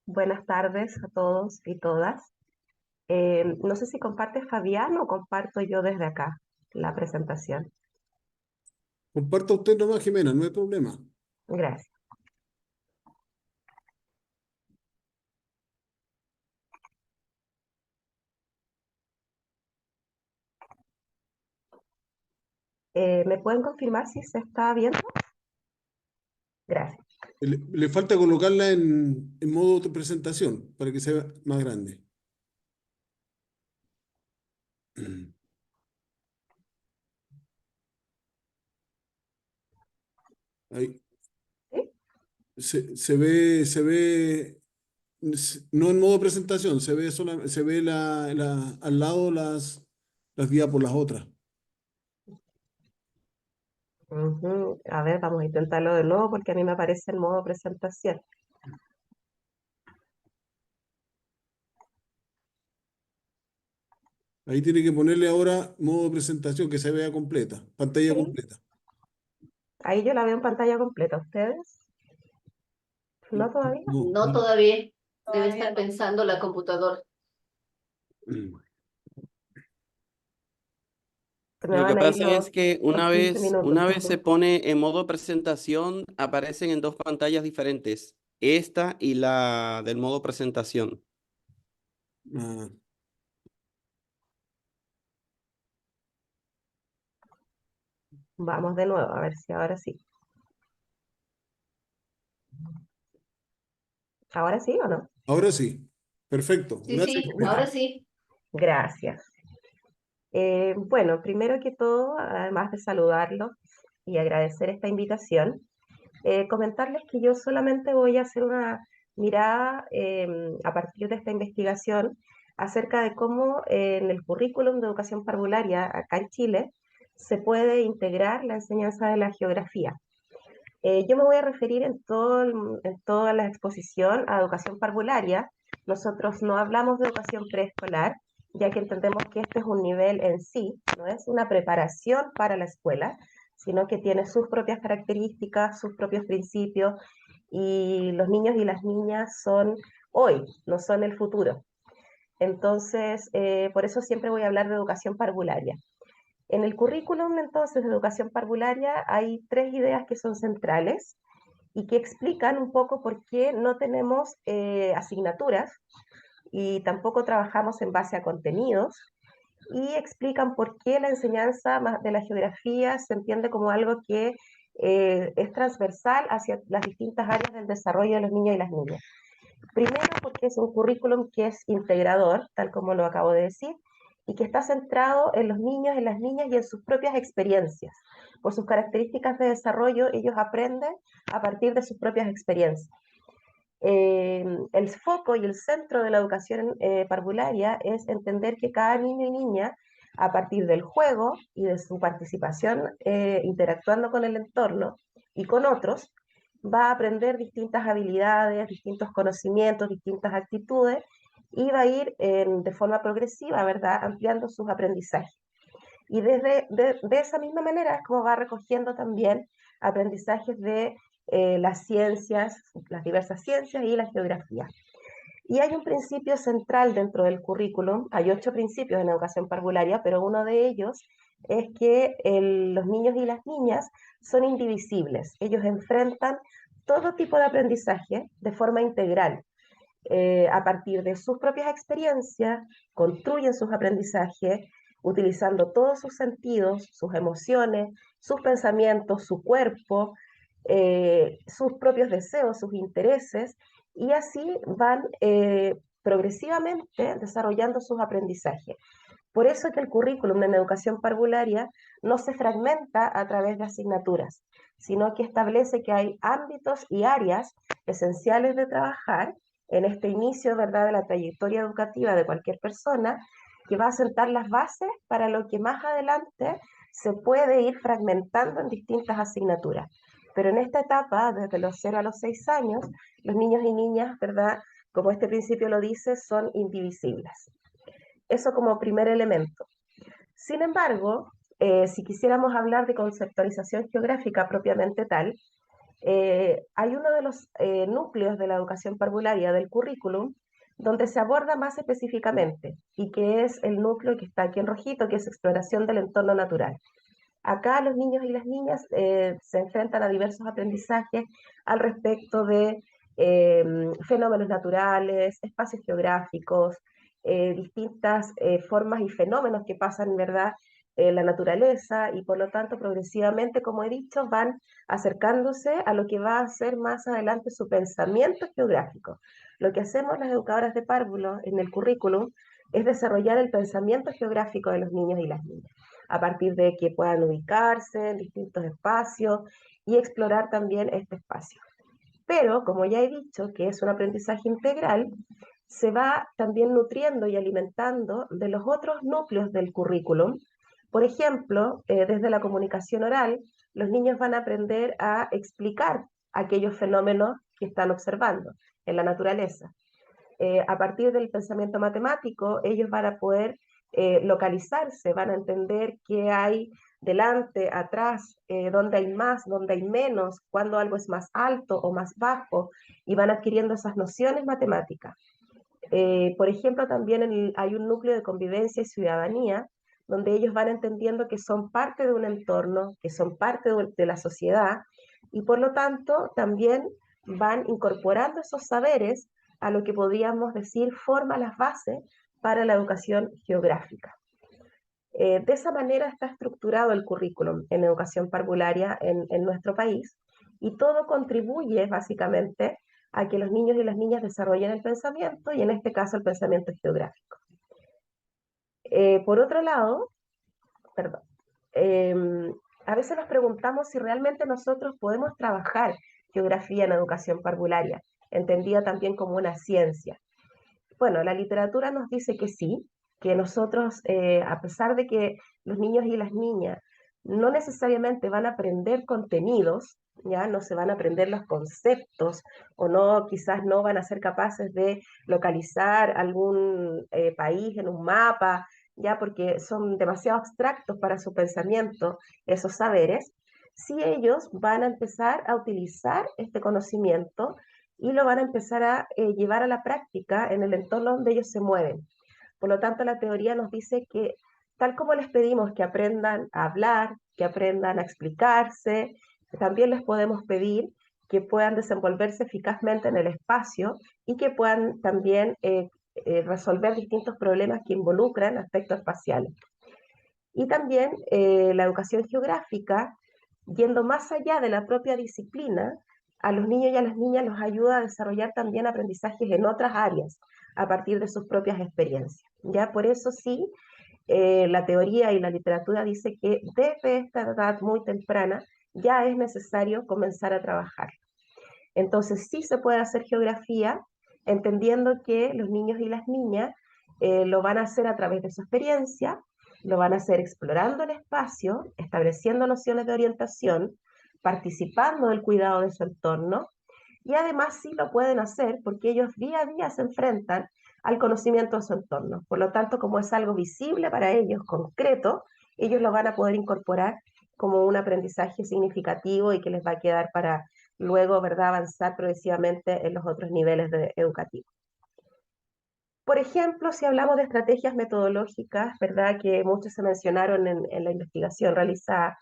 Buenas tardes a todos y todas. No sé si comparte Fabián o comparto yo desde acá la presentación. Comparta usted nomás, Jimena, no hay problema. Gracias. ¿Me pueden confirmar si se está viendo? Gracias. Le falta colocarla en modo de presentación para que sea más grande. Ahí. ¿Sí? No en modo presentación, se ve al lado las diapos, las otras. Ujú. A ver, vamos a intentarlo de nuevo porque a mí me aparece el modo presentación. Ahí tiene que ponerle ahora modo presentación, que se vea completa, pantalla Sí. completa. Ahí yo la veo en pantalla completa. ¿Ustedes? ¿No todavía? No, No todavía, debe Todavía estar no. pensando la computadora. Se me Lo que van a ir pasa es que los 15 minutos. una vez se pone en modo presentación, aparecen en dos pantallas diferentes, esta y la del modo presentación. Ah, Vamos de nuevo, a ver si ahora sí. ¿Ahora sí o no? ahora sí, perfecto. Sí, Gracias, sí, Jimena. ahora sí. Gracias. Bueno, primero que todo, además de saludarlos y agradecer esta invitación, comentarles que yo solamente voy a hacer una mirada a partir de esta investigación acerca de cómo en el currículum de educación parvularia acá en Chile se puede integrar la enseñanza de la geografía. Yo me voy a referir en toda la exposición a educación parvularia, nosotros no hablamos de educación preescolar, ya que entendemos que este es un nivel en sí, no es una preparación para la escuela, sino que tiene sus propias características, sus propios principios, y los niños y las niñas son hoy, no son el futuro. Entonces, por eso siempre voy a hablar de educación parvularia. En el currículum, entonces, de educación parvularia hay 3 ideas que son centrales y que explican un poco por qué no tenemos asignaturas y tampoco trabajamos en base a contenidos, y explican por qué la enseñanza de la geografía se entiende como algo que es transversal hacia las distintas áreas del desarrollo de los niños y las niñas. Primero, porque es un currículum que es integrador, tal como lo acabo de decir, y que está centrado en los niños, en las niñas y en sus propias experiencias. Por sus características de desarrollo, ellos aprenden a partir de sus propias experiencias. El foco y el centro de la educación parvularia es entender que cada niño y niña, a partir del juego y de su participación interactuando con el entorno y con otros, va a aprender distintas habilidades, distintos conocimientos, distintas actitudes, y va a ir de forma progresiva, ¿verdad?, ampliando sus aprendizajes. Y de esa misma manera es como va recogiendo también aprendizajes de las ciencias, las diversas ciencias y la geografía. Y hay un principio central dentro del currículum, hay 8 principios en educación parvularia, pero uno de ellos es que los niños y las niñas son indivisibles. Ellos enfrentan todo tipo de aprendizaje de forma integral. A partir de sus propias experiencias, construyen sus aprendizajes utilizando todos sus sentidos, sus emociones, sus pensamientos, su cuerpo, sus propios deseos, sus intereses, y así van progresivamente desarrollando sus aprendizajes. Por eso es que el currículum en educación parvularia no se fragmenta a través de asignaturas, sino que establece que hay ámbitos y áreas esenciales de trabajar en este inicio, ¿verdad?, de la trayectoria educativa de cualquier persona, que va a sentar las bases para lo que más adelante se puede ir fragmentando en distintas asignaturas. Pero en esta etapa, desde los 0 a los 6 años, los niños y niñas, ¿verdad?, como este principio lo dice, son indivisibles. Eso como primer elemento. Sin embargo, si quisiéramos hablar de conceptualización geográfica propiamente tal, hay uno de los núcleos de la educación parvularia del currículum donde se aborda más específicamente, y que es el núcleo que está aquí en rojito, que es exploración del entorno natural. Acá los niños y las niñas se enfrentan a diversos aprendizajes al respecto de fenómenos naturales, espacios geográficos, distintas formas y fenómenos que pasan, ¿verdad?, en la naturaleza, y por lo tanto progresivamente, como he dicho, van acercándose a lo que va a ser más adelante su pensamiento geográfico. Lo que hacemos las educadoras de párvulos en el currículum es desarrollar el pensamiento geográfico de los niños y las niñas, a partir de que puedan ubicarse en distintos espacios y explorar también este espacio. Pero, como ya he dicho, que es un aprendizaje integral, se va también nutriendo y alimentando de los otros núcleos del currículum. Por ejemplo, desde la comunicación oral, los niños van a aprender a explicar aquellos fenómenos que están observando en la naturaleza. A partir del pensamiento matemático, ellos van a poder localizarse, van a entender qué hay delante, atrás, dónde hay más, dónde hay menos, cuándo algo es más alto o más bajo, y van adquiriendo esas nociones matemáticas. Por ejemplo, también hay un núcleo de convivencia y ciudadanía, donde ellos van entendiendo que son parte de un entorno, que son parte de la sociedad, y por lo tanto también van incorporando esos saberes a lo que podríamos decir forma las bases para la educación geográfica. De esa manera está estructurado el currículum en educación parvularia en nuestro país, y todo contribuye básicamente a que los niños y las niñas desarrollen el pensamiento, y en este caso el pensamiento geográfico. Por otro lado, a veces nos preguntamos si realmente nosotros podemos trabajar geografía en educación parvularia, entendida también como una ciencia. Bueno, la literatura nos dice que sí, que nosotros, a pesar de que los niños y las niñas No necesariamente van a aprender contenidos, ya no se van a aprender los conceptos, o no, quizás no van a ser capaces de localizar algún país en un mapa, ya porque son demasiado abstractos para su pensamiento esos saberes. Sí, ellos van a empezar a utilizar este conocimiento y lo van a empezar a llevar a la práctica en el entorno donde ellos se mueven. Por lo tanto, la teoría nos dice que tal como les pedimos que aprendan a hablar, que aprendan a explicarse, también les podemos pedir que puedan desenvolverse eficazmente en el espacio y que puedan también resolver distintos problemas que involucran aspectos espaciales. Y también la educación geográfica, yendo más allá de la propia disciplina, a los niños y a las niñas los ayuda a desarrollar también aprendizajes en otras áreas a partir de sus propias experiencias. Ya por eso sí, la teoría y la literatura dice que desde esta edad muy temprana ya es necesario comenzar a trabajar. Entonces sí se puede hacer geografía, entendiendo que los niños y las niñas lo van a hacer a través de su experiencia, lo van a hacer explorando el espacio, estableciendo nociones de orientación, participando del cuidado de su entorno, y además sí lo pueden hacer porque ellos día a día se enfrentan al conocimiento de su entorno. Por lo tanto, como es algo visible para ellos, concreto, ellos lo van a poder incorporar como un aprendizaje significativo y que les va a quedar para luego, ¿verdad?, avanzar progresivamente en los otros niveles educativos. Por ejemplo, si hablamos de estrategias metodológicas, ¿verdad?, que muchos se mencionaron en la investigación realizada,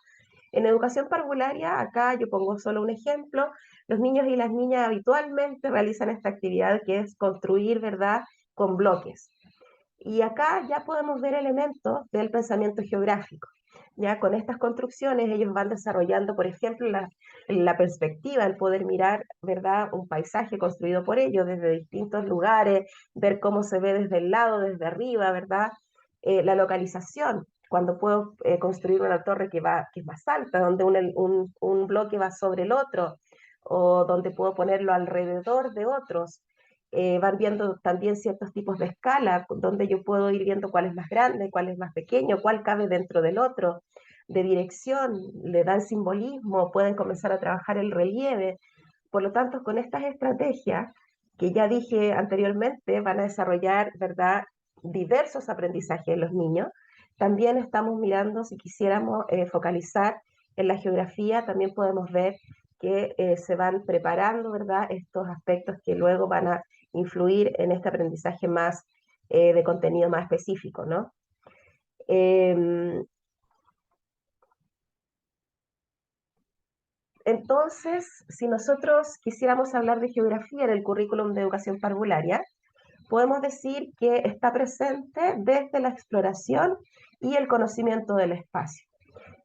en educación parvularia, acá yo pongo solo un ejemplo, los niños y las niñas habitualmente realizan esta actividad que es construir, ¿verdad?, con bloques. Y acá ya podemos ver elementos del pensamiento geográfico. Ya con estas construcciones ellos van desarrollando, por ejemplo, la perspectiva, el poder mirar, ¿verdad?, un paisaje construido por ellos desde distintos lugares, ver cómo se ve desde el lado, desde arriba, ¿verdad? La localización, cuando puedo construir una torre que es más alta, donde un bloque va sobre el otro, o donde puedo ponerlo alrededor de otros. Van viendo también ciertos tipos de escala, donde yo puedo ir viendo cuál es más grande, cuál es más pequeño, cuál cabe dentro del otro, de dirección, le dan simbolismo, pueden comenzar a trabajar el relieve. Por lo tanto, con estas estrategias, que ya dije anteriormente, van a desarrollar, ¿verdad?, diversos aprendizajes en los niños. También estamos mirando, si quisiéramos focalizar en la geografía, también podemos ver que se van preparando, ¿verdad?, estos aspectos que luego van a influir en este aprendizaje más de contenido más específico, ¿no? Entonces, si nosotros quisiéramos hablar de geografía en el currículum de educación parvularia, podemos decir que está presente desde la exploración y el conocimiento del espacio.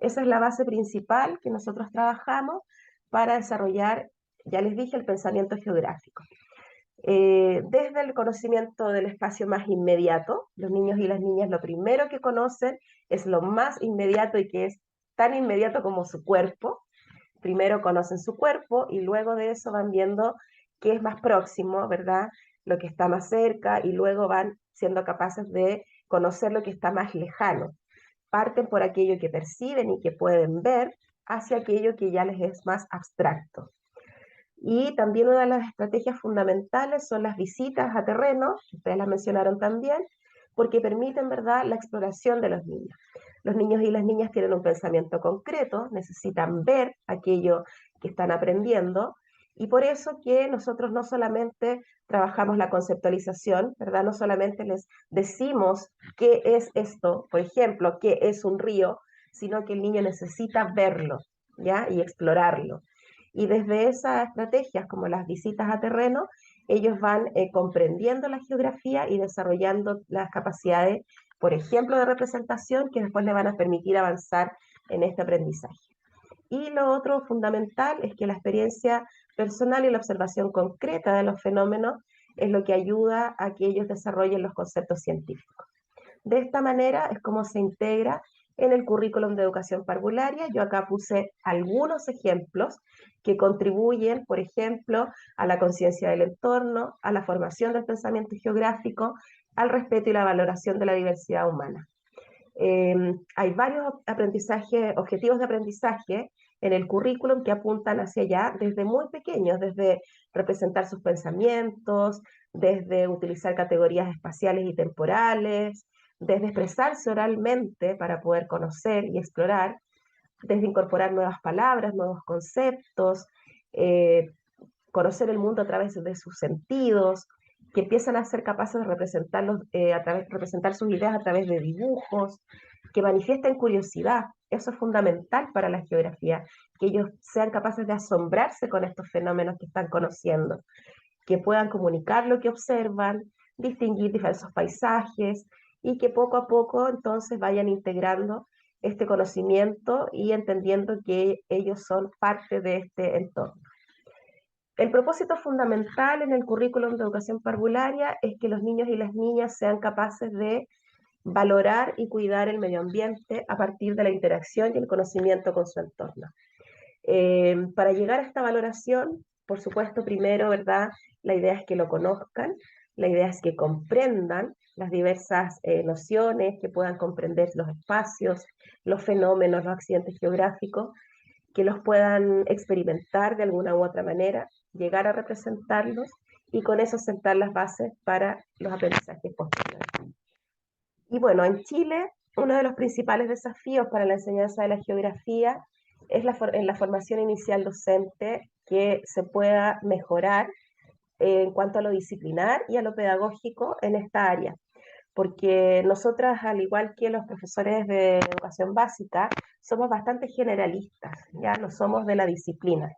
Esa es la base principal que nosotros trabajamos para desarrollar, ya les dije, el pensamiento geográfico. Desde el conocimiento del espacio más inmediato, los niños y las niñas lo primero que conocen es lo más inmediato y que es tan inmediato como su cuerpo. Primero conocen su cuerpo y luego de eso van viendo qué es más próximo, ¿verdad?, lo que está más cerca, y luego van siendo capaces de conocer lo que está más lejano. Parten por aquello que perciben y que pueden ver hacia aquello que ya les es más abstracto. Y también una de las estrategias fundamentales son las visitas a terreno, ustedes las mencionaron también, porque permiten, ¿verdad?, la exploración de los niños. Los niños y las niñas tienen un pensamiento concreto, necesitan ver aquello que están aprendiendo, y por eso que nosotros no solamente trabajamos la conceptualización, ¿verdad?, no solamente les decimos qué es esto, por ejemplo, qué es un río, sino que el niño necesita verlo, ¿ya?, y explorarlo. Y desde esas estrategias, como las visitas a terreno, ellos van comprendiendo la geografía y desarrollando las capacidades, por ejemplo, de representación, que después le van a permitir avanzar en este aprendizaje. Y lo otro fundamental es que la experiencia personal y la observación concreta de los fenómenos es lo que ayuda a que ellos desarrollen los conceptos científicos. De esta manera es como se integra en el currículum de educación parvularia. Yo acá puse algunos ejemplos que contribuyen, por ejemplo, a la conciencia del entorno, a la formación del pensamiento geográfico, al respeto y la valoración de la diversidad humana. Hay varios objetivos de aprendizaje en el currículum que apuntan hacia allá desde muy pequeños, desde representar sus pensamientos, desde utilizar categorías espaciales y temporales, desde expresarse oralmente para poder conocer y explorar, desde incorporar nuevas palabras, nuevos conceptos, conocer el mundo a través de sus sentidos, que empiezan a ser capaces de representar sus ideas a través de dibujos, que manifiesten curiosidad. Eso es fundamental para la geografía, que ellos sean capaces de asombrarse con estos fenómenos que están conociendo, que puedan comunicar lo que observan, distinguir diversos paisajes y que poco a poco entonces vayan integrando este conocimiento y entendiendo que ellos son parte de este entorno. El propósito fundamental en el currículum de educación parvularia es que los niños y las niñas sean capaces de valorar y cuidar el medio ambiente a partir de la interacción y el conocimiento con su entorno. Para llegar a esta valoración, por supuesto, primero, ¿verdad? La idea es que lo conozcan, la idea es que comprendan las diversas nociones, que puedan comprender los espacios, los fenómenos, los accidentes geográficos, que los puedan experimentar de alguna u otra manera, llegar a representarlos y con eso sentar las bases para los aprendizajes posteriores. Y bueno, en Chile, uno de los principales desafíos para la enseñanza de la geografía es en la formación inicial docente que se pueda mejorar en cuanto a lo disciplinar y a lo pedagógico en esta área. Porque nosotras, al igual que los profesores de educación básica, somos bastante generalistas, ya no somos de la disciplina.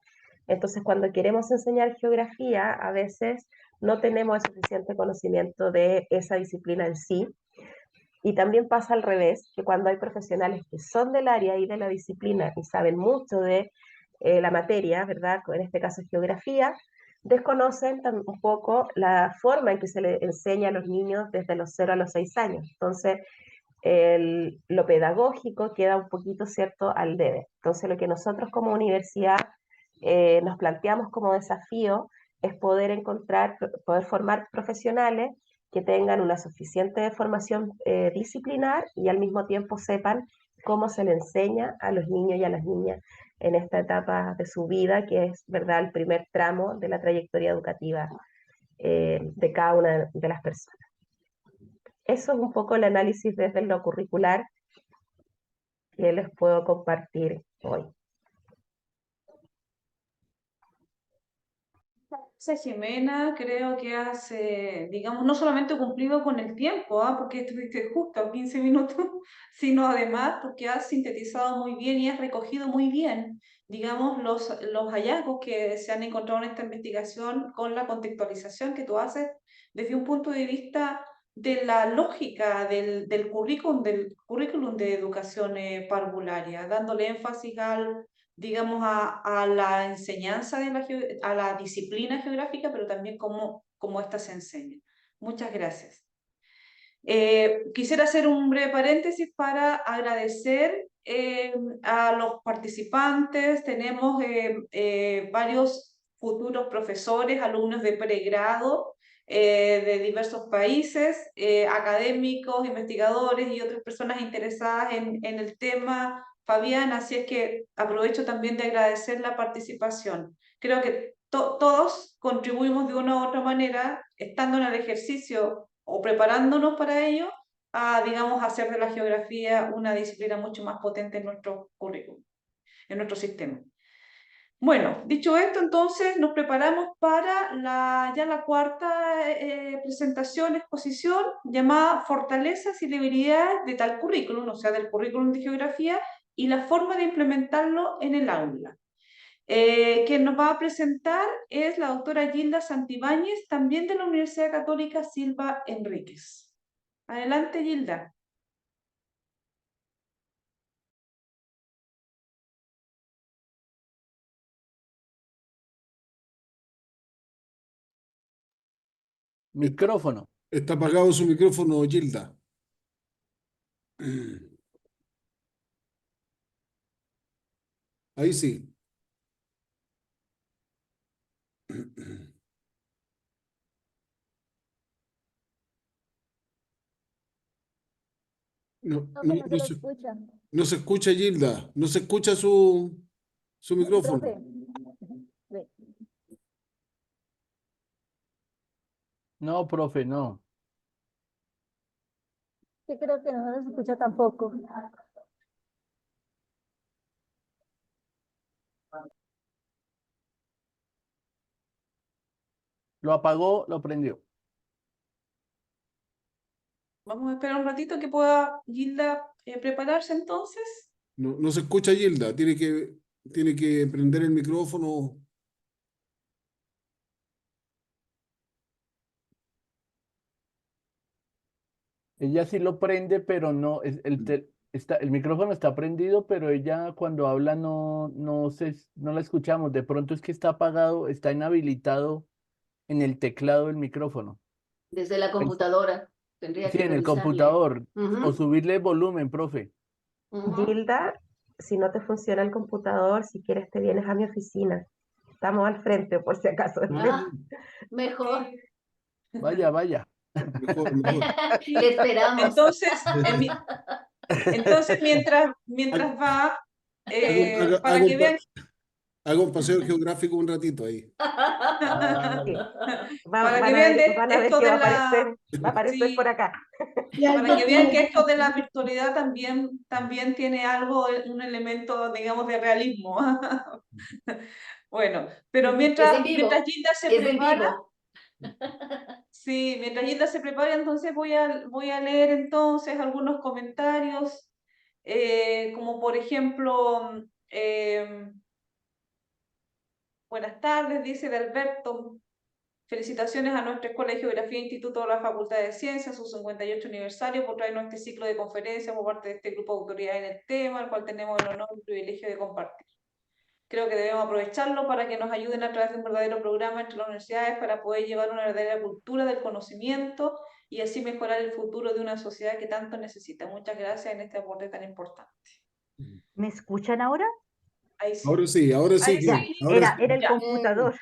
Entonces, cuando queremos enseñar geografía, a veces no tenemos el suficiente conocimiento de esa disciplina en sí. Y también pasa al revés, que cuando hay profesionales que son del área y de la disciplina y saben mucho de la materia, ¿verdad? En este caso geografía, desconocen un poco la forma en que se le enseña a los niños desde los 0 a los 6 años. Entonces, lo pedagógico queda un poquito, ¿cierto?, al debe. Entonces, lo que nosotros como universidad nos planteamos como desafío es poder formar profesionales que tengan una suficiente formación disciplinar y al mismo tiempo sepan cómo se le enseña a los niños y a las niñas en esta etapa de su vida, que es, ¿verdad?, el primer tramo de la trayectoria educativa de cada una de las personas. Eso es un poco el análisis desde lo curricular que les puedo compartir hoy. Gracias, Jimena, creo que has, digamos, no solamente cumplido con el tiempo, porque estuviste justo 15 minutos, sino además porque has sintetizado muy bien y has recogido muy bien, digamos, los hallazgos que se han encontrado en esta investigación con la contextualización que tú haces desde un punto de vista de la lógica del currículum de educación parvularia, dándole énfasis al digamos, a la enseñanza, a la disciplina geográfica, pero también cómo ésta se enseña. Muchas gracias. Quisiera hacer un breve paréntesis para agradecer a los participantes. Tenemos varios futuros profesores, alumnos de pregrado de diversos países, académicos, investigadores y otras personas interesadas en el tema, Fabián, así es que aprovecho también de agradecer la participación. Creo que todos contribuimos de una u otra manera, estando en el ejercicio o preparándonos para ello, a, digamos, hacer de la geografía una disciplina mucho más potente en nuestro currículum, en nuestro sistema. Bueno, dicho esto, entonces nos preparamos para ya la cuarta presentación, exposición, llamada Fortalezas y debilidades de tal currículum, o sea, del currículum de geografía, y la forma de implementarlo en el aula. Quien nos va a presentar es la doctora Gilda Santibáñez, también de la Universidad Católica Silva Enríquez. Adelante, Gilda. Micrófono. Está apagado su micrófono, Gilda. Ahí sí. No, Profe, no se lo escucha. no se escucha, Gilda. No se escucha su micrófono. Profe, ve. No, profe, no. Yo creo que no se escucha tampoco. Lo apagó, lo prendió. Vamos a esperar un ratito que pueda Gilda prepararse entonces. No se escucha, Gilda. Tiene que prender el micrófono. Ella sí lo prende, pero no, el micrófono está prendido, pero ella cuando habla no la escuchamos. De pronto es que está apagado, está inhabilitado en el teclado del micrófono. Desde la computadora. Tendría Sí, que en el revisarle. computador. Ujú, O subirle volumen, profe. ujú. Gilda, si no te funciona el computador, si quieres te vienes a mi oficina. Estamos al frente, por si acaso. Ah, mejor. Vaya, vaya. Mejor, mejor. Le esperamos. Entonces mientras va, para que vean, Hago un paseo geográfico un ratito ahí. Sí. para que vean Van a ver esto que de va a aparecer sí, por acá. para que vean que esto de la virtualidad también tiene algo, un elemento, digamos, de realismo. Bueno, pero Es mientras en vivo. Gilda se Es en prepara, vivo. sí, mientras Gilda se prepara, entonces voy a leer entonces algunos comentarios, como por ejemplo, buenas tardes, dice de Alberto. Felicitaciones a nuestra Escuela de Geografía e Instituto de la Facultad de Ciencias, su 58 aniversario, por traernos este ciclo de conferencias por parte de este grupo de autoridades en el tema, el cual tenemos el honor y el privilegio de compartir. Creo que debemos aprovecharlo para que nos ayuden a través de un verdadero programa entre las universidades para poder llevar una verdadera cultura del conocimiento y así mejorar el futuro de una sociedad que tanto necesita. Muchas gracias en este aporte tan importante. ¿Me escuchan ahora? Ahí sí. Ahora sí, Ahí Ya, sí. ahora sí. era el Ya. computador.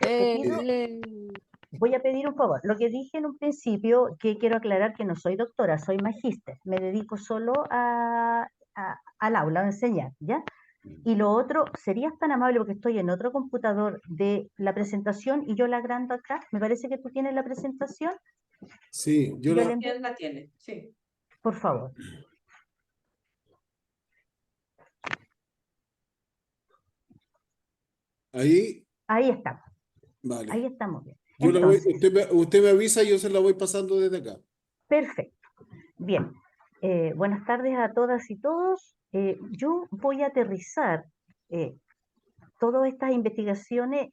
Le pido- voy a pedir un favor. Lo que dije en un principio, que quiero aclarar que no soy doctora, soy magíster. Me dedico solo al aula, a enseñar, ¿ya? Y lo otro, ¿serías tan amable porque estoy en otro computador de la presentación y yo la agrando acá? Me parece que tú tienes la presentación. Sí, yo Yo la, le envío, ¿Quién la tiene? Sí. por favor. ahí, Ahí estamos, vale. ahí estamos bien. Yo la voy, Entonces, usted me avisa y yo se la voy pasando desde acá. perfecto. Bien, buenas tardes a todas y todos. Yo voy a aterrizar todas estas investigaciones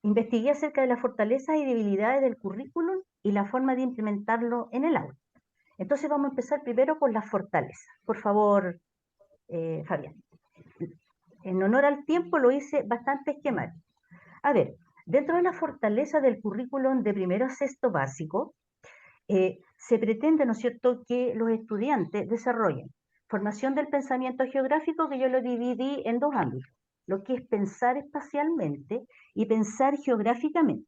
investigué acerca de las fortalezas y debilidades del currículum y la forma de implementarlo en el aula. Entonces vamos a empezar primero con las fortalezas. Por favor, Fabián. En honor al tiempo lo hice bastante esquemático. A ver, dentro de la fortaleza del currículum de primero a sexto básico, se pretende, ¿no es cierto?, que los estudiantes desarrollen formación del pensamiento geográfico, que yo lo dividí en dos ámbitos, lo que es pensar espacialmente y pensar geográficamente.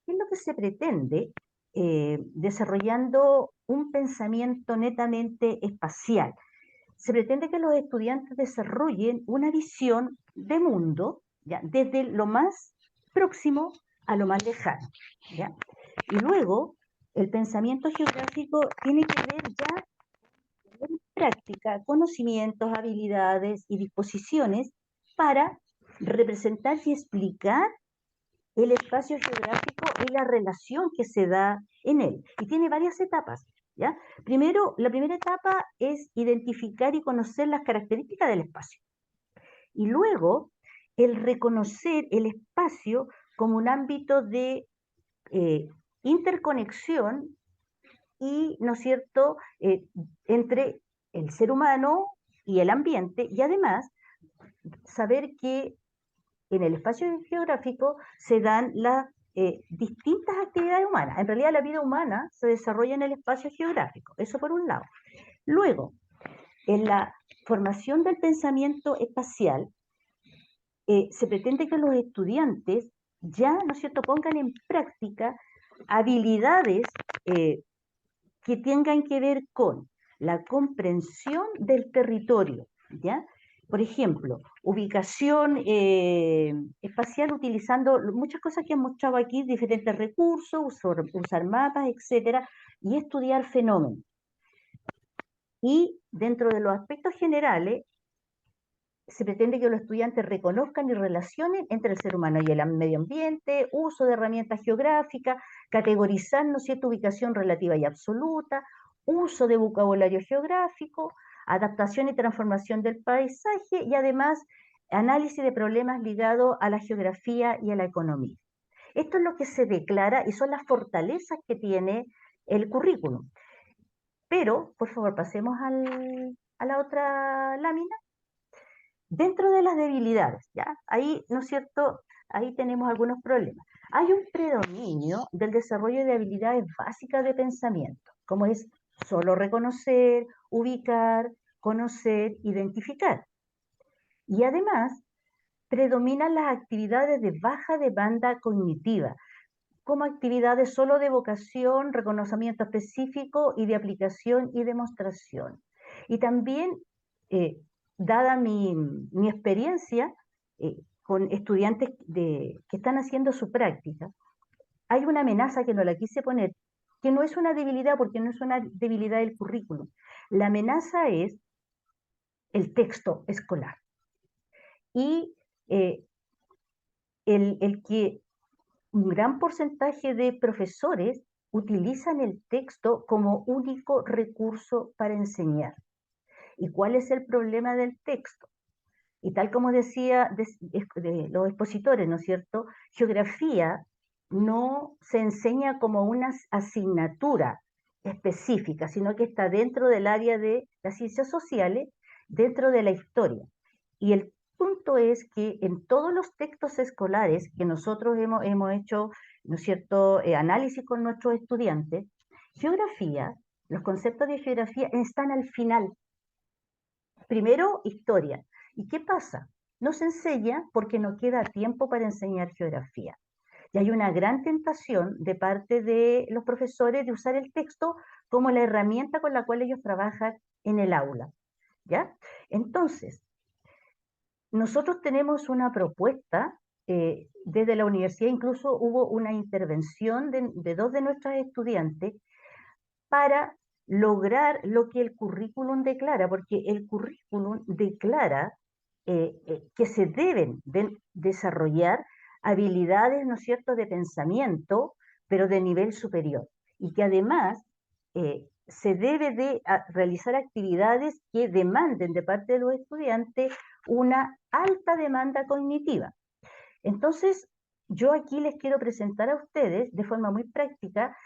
¿Qué es lo que se pretende desarrollando un pensamiento netamente espacial? Se pretende que los estudiantes desarrollen una visión de mundo, ¿ya?, desde lo más próximo a lo más lejano, ¿ya? Y luego, el pensamiento geográfico tiene que ver ya en práctica conocimientos, habilidades y disposiciones para representar y explicar el espacio geográfico y la relación que se da en él. Y tiene varias etapas, ¿ya? Primero, la primera etapa es identificar y conocer las características del espacio. Y luego, el reconocer el espacio como un ámbito de interconexión y, ¿no es cierto?, entre el ser humano y el ambiente, y además saber que en el espacio geográfico se dan las distintas actividades humanas. En realidad la vida humana se desarrolla en el espacio geográfico, eso por un lado. Luego, en la formación del pensamiento espacial, se pretende que los estudiantes ya, ¿no es cierto?, pongan en práctica habilidades que tengan que ver con la comprensión del territorio, ¿ya? Por ejemplo, ubicación espacial utilizando muchas cosas que han mostrado aquí, diferentes recursos, usar mapas, etcétera, y estudiar fenómenos. Y dentro de los aspectos generales, se pretende que los estudiantes reconozcan y relacionen entre el ser humano y el medio ambiente, uso de herramientas geográficas, categorizar, ¿no es cierto?, ubicación relativa y absoluta, uso de vocabulario geográfico, adaptación y transformación del paisaje y además análisis de problemas ligados a la geografía y a la economía. Esto es lo que se declara y son las fortalezas que tiene el currículum. Pero, por favor, pasemos a la otra lámina. Dentro de las debilidades, ¿ya? Ahí, ¿no es cierto? Ahí tenemos algunos problemas. Hay un predominio del desarrollo de habilidades básicas de pensamiento, como es solo reconocer, ubicar, conocer, identificar. Y además, predominan las actividades de baja demanda cognitiva, como actividades solo de vocación, reconocimiento específico y de aplicación y demostración. Y también, dada mi experiencia con estudiantes que están haciendo su práctica, hay una amenaza que no la quise poner, que no es una debilidad, porque no es una debilidad del currículum. La amenaza es el texto escolar. Y el que un gran porcentaje de profesores utilizan el texto como único recurso para enseñar. ¿Y cuál es el problema del texto? Y tal como decía de los expositores, ¿no es cierto? Geografía no se enseña como una asignatura específica, sino que está dentro del área de las ciencias sociales, dentro de la historia. Y el punto es que en todos los textos escolares que nosotros hemos hecho, ¿no es cierto?, análisis con nuestros estudiantes, geografía, los conceptos de geografía están al final. Primero, historia. ¿Y qué pasa? No se enseña porque no queda tiempo para enseñar geografía. Y hay una gran tentación de parte de los profesores de usar el texto como la herramienta con la cual ellos trabajan en el aula, ¿ya? Entonces, nosotros tenemos una propuesta desde la universidad, incluso hubo una intervención de dos de nuestras estudiantes para lograr lo que el currículum declara, porque el currículum declara que se deben desarrollar habilidades, ¿no es cierto?, de pensamiento, pero de nivel superior, y que además se debe de realizar actividades que demanden de parte de los estudiantes una alta demanda cognitiva. Entonces, yo aquí les quiero presentar a ustedes de forma muy práctica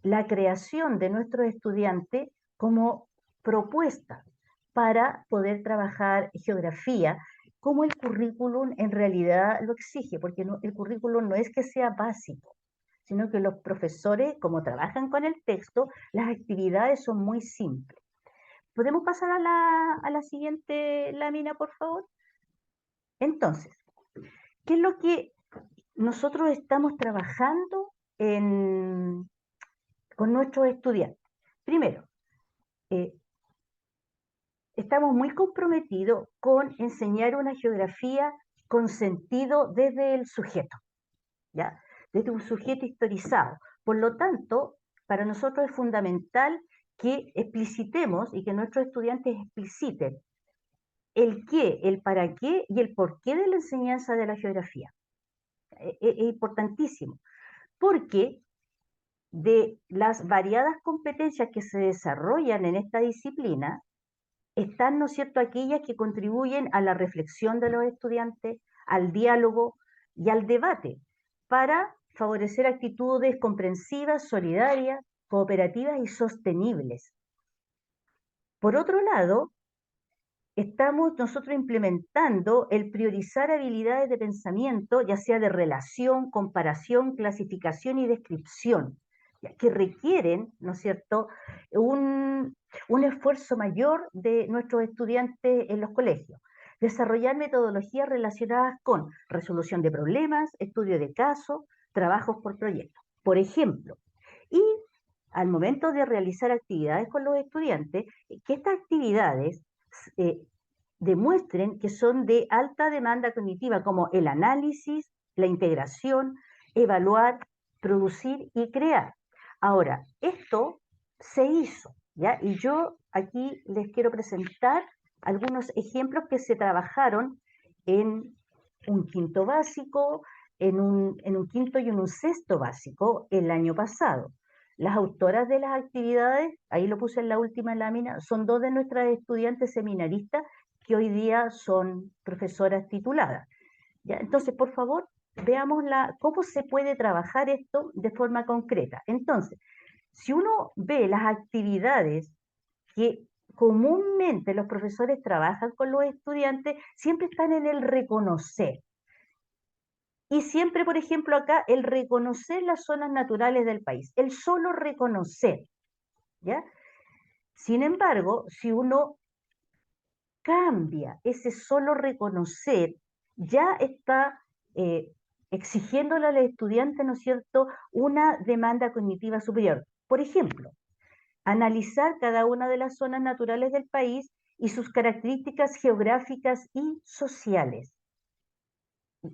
la creación de nuestros estudiantes como propuesta para poder trabajar geografía, como el currículum en realidad lo exige, porque el currículum no es que sea básico, sino que los profesores, como trabajan con el texto, las actividades son muy simples. ¿Podemos pasar a la siguiente lámina, por favor? Entonces, ¿qué es lo que nosotros estamos trabajando con nuestros estudiantes? Primero, estamos muy comprometidos con enseñar una geografía con sentido desde el sujeto, ¿ya? Desde un sujeto historizado. Por lo tanto, para nosotros es fundamental que explicitemos y que nuestros estudiantes expliciten el qué, el para qué y el por qué de la enseñanza de la geografía. Es importantísimo, porque de las variadas competencias que se desarrollan en esta disciplina, están, ¿no es cierto?, aquellas que contribuyen a la reflexión de los estudiantes, al diálogo y al debate, para favorecer actitudes comprensivas, solidarias, cooperativas y sostenibles. Por otro lado, estamos nosotros implementando el priorizar habilidades de pensamiento, ya sea de relación, comparación, clasificación y descripción, que requieren, ¿no es cierto?, un esfuerzo mayor de nuestros estudiantes en los colegios. Desarrollar metodologías relacionadas con resolución de problemas, estudio de casos, trabajos por proyectos, por ejemplo. Y al momento de realizar actividades con los estudiantes, que estas actividades demuestren que son de alta demanda cognitiva, como el análisis, la integración, evaluar, producir y crear. Ahora, esto se hizo, ¿ya? Y yo aquí les quiero presentar algunos ejemplos que se trabajaron en un quinto básico, en un quinto y en un sexto básico el año pasado. Las autoras de las actividades, ahí lo puse en la última lámina, son dos de nuestras estudiantes seminaristas que hoy día son profesoras tituladas. ¿Ya? Entonces, por favor, veamos cómo se puede trabajar esto de forma concreta. Entonces, si uno ve las actividades que comúnmente los profesores trabajan con los estudiantes, siempre están en el reconocer. Y siempre, por ejemplo, acá, el reconocer las zonas naturales del país, el solo reconocer, ¿ya? Sin embargo, si uno cambia ese solo reconocer, ya está exigiéndole al estudiante, ¿no es cierto?, una demanda cognitiva superior. Por ejemplo, analizar cada una de las zonas naturales del país y sus características geográficas y sociales.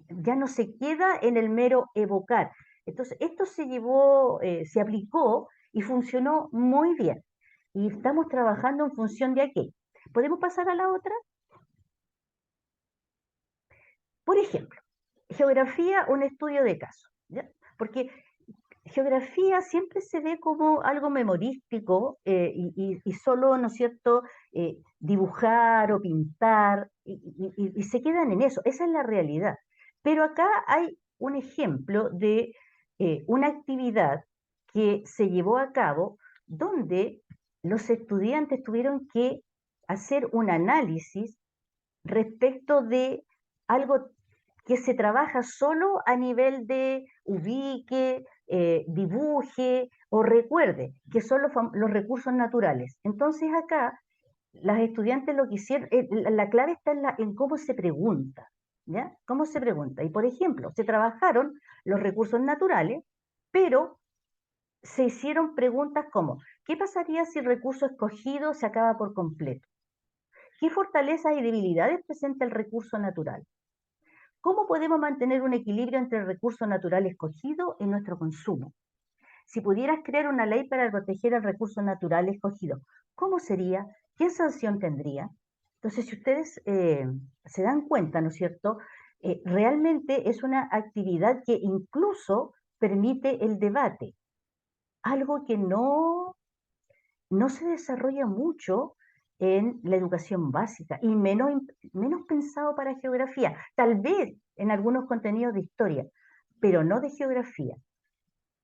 Ya no se queda en el mero evocar. Entonces, esto se aplicó y funcionó muy bien. Y estamos trabajando en función de aquello. ¿Podemos pasar a la otra? Por ejemplo, geografía, un estudio de caso, ¿ya? Porque geografía siempre se ve como algo memorístico y solo, ¿no es cierto?, dibujar o pintar y se quedan en eso. Esa es la realidad. Pero acá hay un ejemplo de una actividad que se llevó a cabo donde los estudiantes tuvieron que hacer un análisis respecto de algo que se trabaja solo a nivel de ubique, dibuje o recuerde, que son los recursos naturales. Entonces acá las estudiantes lo que hicieron, la clave está en cómo se pregunta, ¿ya? ¿Cómo se pregunta? Y por ejemplo, se trabajaron los recursos naturales, pero se hicieron preguntas como, ¿qué pasaría si el recurso escogido se acaba por completo? ¿Qué fortalezas y debilidades presenta el recurso natural? ¿Cómo podemos mantener un equilibrio entre el recurso natural escogido y nuestro consumo? Si pudieras crear una ley para proteger el recurso natural escogido, ¿cómo sería? ¿Qué sanción tendría? Entonces, si ustedes se dan cuenta, ¿no es cierto? Realmente es una actividad que incluso permite el debate, algo que no se desarrolla mucho en la educación básica y menos pensado para geografía, tal vez en algunos contenidos de historia, pero no de geografía.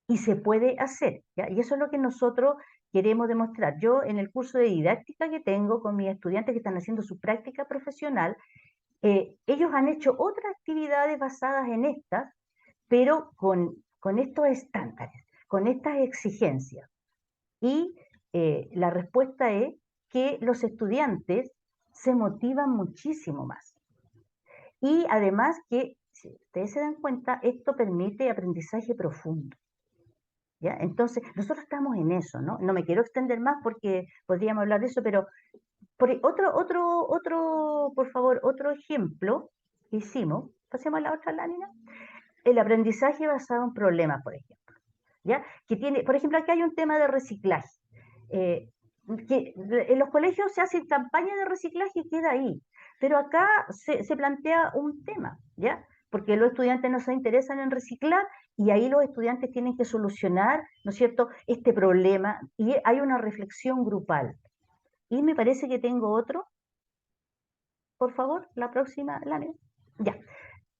Y se puede hacer, ¿ya? Y eso es lo que nosotros queremos demostrar. Yo en el curso de didáctica que tengo con mis estudiantes que están haciendo su práctica profesional, ellos han hecho otras actividades basadas en estas, pero con estos estándares, con estas exigencias. Y la respuesta es que los estudiantes se motivan muchísimo más. Y además que, si ustedes se dan cuenta, esto permite aprendizaje profundo, ¿ya? Entonces, nosotros estamos en eso, ¿no? No me quiero extender más porque podríamos hablar de eso, pero por favor, otro ejemplo que hicimos, pasemos a la otra lámina, el aprendizaje basado en problemas, por ejemplo, ¿ya? Que tiene, por ejemplo, aquí hay un tema de reciclaje. Que en los colegios se hacen campañas de reciclaje y queda ahí, pero acá se plantea un tema, ¿ya? Porque los estudiantes no se interesan en reciclar y ahí los estudiantes tienen que solucionar, ¿no es cierto?, este problema y hay una reflexión grupal. Y me parece que tengo otro. Por favor, la próxima lámina. Ya.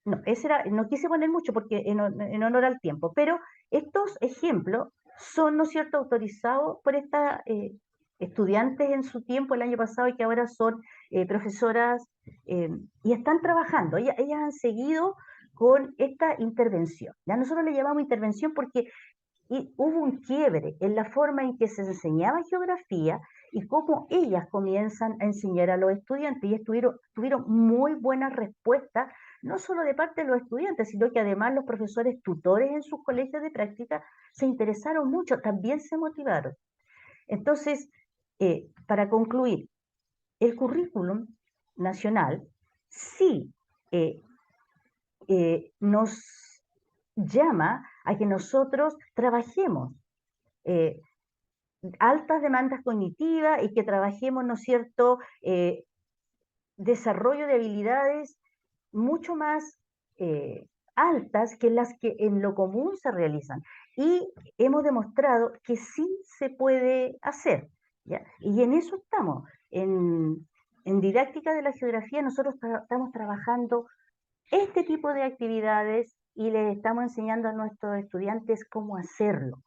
No, no quise poner mucho porque en honor al tiempo, pero estos ejemplos son, ¿no es cierto?, autorizados por estas estudiantes en su tiempo, el año pasado, y que ahora son profesoras y están trabajando. Ellas han seguido con esta intervención. Ya nosotros le llamamos intervención porque hubo un quiebre en la forma en que se enseñaba geografía y cómo ellas comienzan a enseñar a los estudiantes y tuvieron muy buenas respuestas no solo de parte de los estudiantes, sino que además los profesores tutores en sus colegios de práctica se interesaron mucho, también se motivaron. Entonces, para concluir, el currículum nacional sí nos llama a que nosotros trabajemos altas demandas cognitivas y que trabajemos, ¿no es cierto?, desarrollo de habilidades mucho más altas que las que en lo común se realizan. Y hemos demostrado que sí se puede hacer, ¿ya? Y en eso estamos. En didáctica de la geografía nosotros estamos trabajando este tipo de actividades y les estamos enseñando a nuestros estudiantes cómo hacerlo.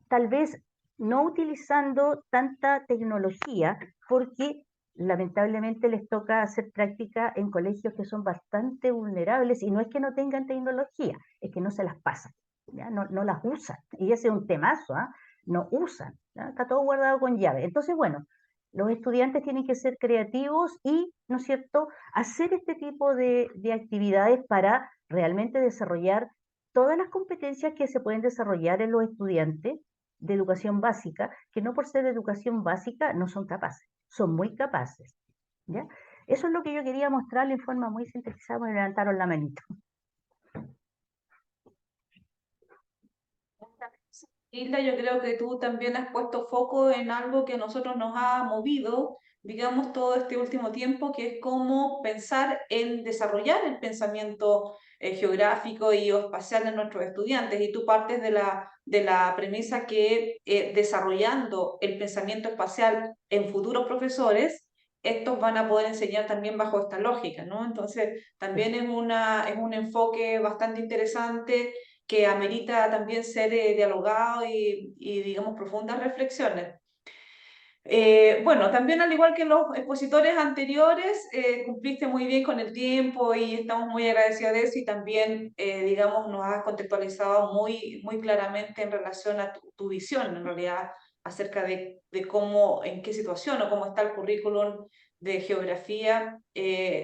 Tal vez no utilizando tanta tecnología, porque lamentablemente les toca hacer práctica en colegios que son bastante vulnerables, y no es que no tengan tecnología, es que no se las pasan, ¿ya? No las usan, y ese es un temazo, ¿ah? No usan, ¿ya? Está todo guardado con llave. Entonces, bueno, los estudiantes tienen que ser creativos y, ¿no es cierto?, hacer este tipo de actividades para realmente desarrollar todas las competencias que se pueden desarrollar en los estudiantes de educación básica, que no por ser de educación básica no son capaces, son muy capaces, ¿ya? Eso es lo que yo quería mostrarle en forma muy sintetizada, me levantaron la manito. Hilda, yo creo que tú también has puesto foco en algo que a nosotros nos ha movido, digamos, todo este último tiempo, que es cómo pensar en desarrollar el pensamiento geográfico y espacial de nuestros estudiantes. Y tú partes de la premisa que desarrollando el pensamiento espacial en futuros profesores, estos van a poder enseñar también bajo esta lógica, ¿no? Entonces, también es un enfoque bastante interesante que amerita también ser dialogado y, digamos, profundas reflexiones. Bueno, también al igual que los expositores anteriores, cumpliste muy bien con el tiempo y estamos muy agradecidos de eso, y también, digamos, nos has contextualizado muy, muy claramente en relación a tu visión, en realidad, acerca de cómo, en qué situación o cómo está el currículum de geografía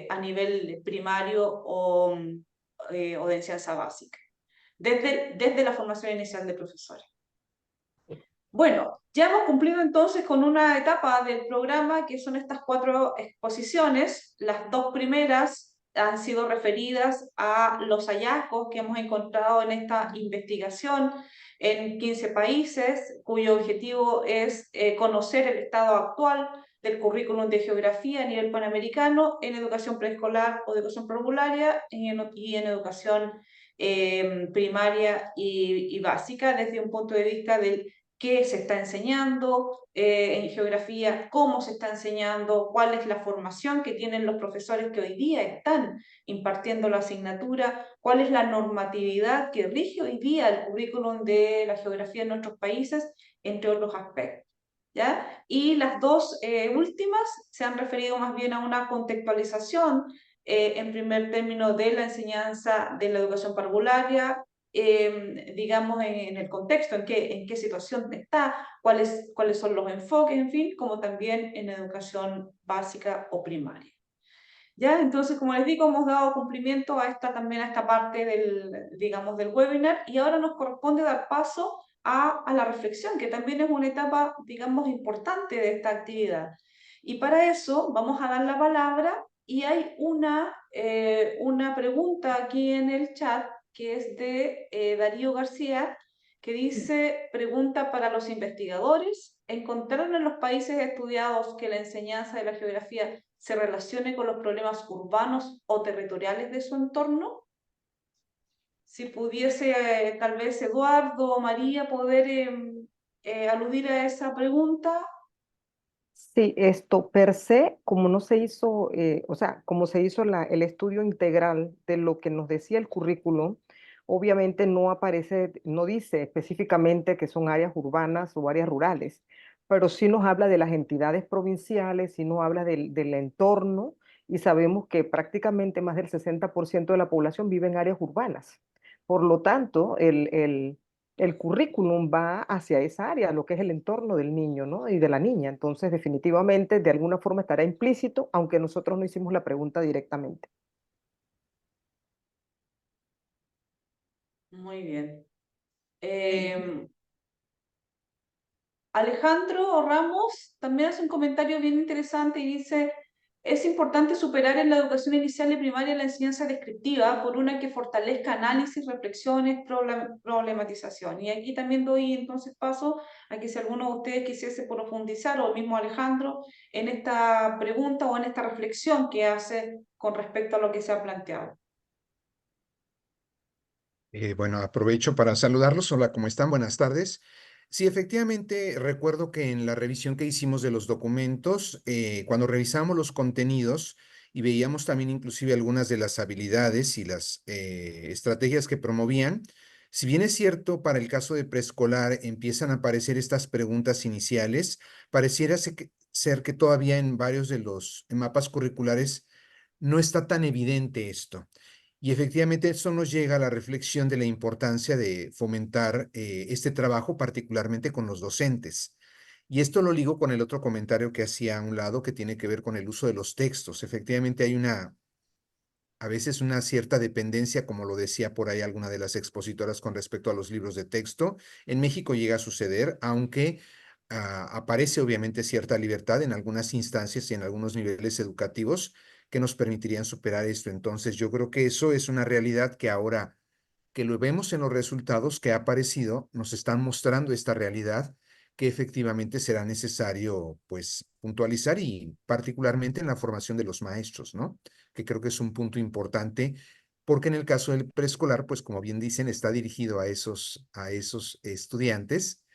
a nivel primario o de enseñanza básica, desde la formación inicial de profesores. Bueno, ya hemos cumplido entonces con una etapa del programa, que son estas 4 exposiciones. Las 2 primeras han sido referidas a los hallazgos que hemos encontrado en esta investigación en 15 países, cuyo objetivo es conocer el estado actual del currículum de geografía a nivel panamericano en educación preescolar o educación prepararia y en educación primaria y básica, desde un punto de vista del qué se está enseñando en geografía, cómo se está enseñando, cuál es la formación que tienen los profesores que hoy día están impartiendo la asignatura, cuál es la normatividad que rige hoy día el currículum de la geografía en nuestros países, entre otros aspectos, ¿ya? Y las 2 últimas se han referido más bien a una contextualización en primer término de la enseñanza de la educación parvularia, digamos, en el contexto, en qué situación está, cuáles son los enfoques, en fin, como también en educación básica o primaria. ¿Ya? Entonces, como les digo, hemos dado cumplimiento también a esta parte digamos, del webinar, y ahora nos corresponde dar paso a la reflexión, que también es una etapa, digamos, importante de esta actividad. Y para eso vamos a dar la palabra, y hay una pregunta aquí en el chat que es de Darío García, que dice: pregunta para los investigadores, ¿encontraron en los países estudiados que la enseñanza de la geografía se relacione con los problemas urbanos o territoriales de su entorno? Si pudiese tal vez Eduardo o María poder aludir a esa pregunta. Sí, esto per se, como no se hizo, o sea, como se hizo el estudio integral de lo que nos decía el currículum, obviamente no aparece, no dice específicamente que son áreas urbanas o áreas rurales, pero sí nos habla de las entidades provinciales, sí nos habla del entorno, y sabemos que prácticamente más del 60% de la población vive en áreas urbanas. Por lo tanto, el currículum va hacia esa área, lo que es el entorno del niño, ¿no? Y de la niña. Entonces, definitivamente, de alguna forma estará implícito, aunque nosotros no hicimos la pregunta directamente. Muy bien. Alejandro Ramos también hace un comentario bien interesante y dice, es importante superar en la educación inicial y primaria la enseñanza descriptiva por una que fortalezca análisis, reflexiones, problematización. Y aquí también doy entonces paso a que si alguno de ustedes quisiese profundizar, o el mismo Alejandro, en esta pregunta o en esta reflexión que hace con respecto a lo que se ha planteado. Bueno, aprovecho para saludarlos. Hola, ¿cómo están? Buenas tardes. Sí, efectivamente, recuerdo que en la revisión que hicimos de los documentos, cuando revisamos los contenidos y veíamos también inclusive algunas de las habilidades y las estrategias que promovían, si bien es cierto, para el caso de preescolar empiezan a aparecer estas preguntas iniciales, pareciera ser que todavía en varios de los mapas curriculares no está tan evidente esto. Y efectivamente eso nos llega a la reflexión de la importancia de fomentar este trabajo, particularmente con los docentes. Y esto lo ligo con el otro comentario que hacía a un lado, que tiene que ver con el uso de los textos. Efectivamente hay a veces una cierta dependencia, como lo decía por ahí alguna de las expositoras con respecto a los libros de texto. En México llega a suceder, aunque aparece obviamente cierta libertad en algunas instancias y en algunos niveles educativos que nos permitirían superar esto. Entonces, yo creo que eso es una realidad que ahora que lo vemos en los resultados que ha aparecido, nos están mostrando esta realidad que efectivamente será necesario, pues, puntualizar y particularmente en la formación de los maestros, ¿no? Que creo que es un punto importante, porque en el caso del preescolar, pues, como bien dicen, está dirigido a esos estudiantes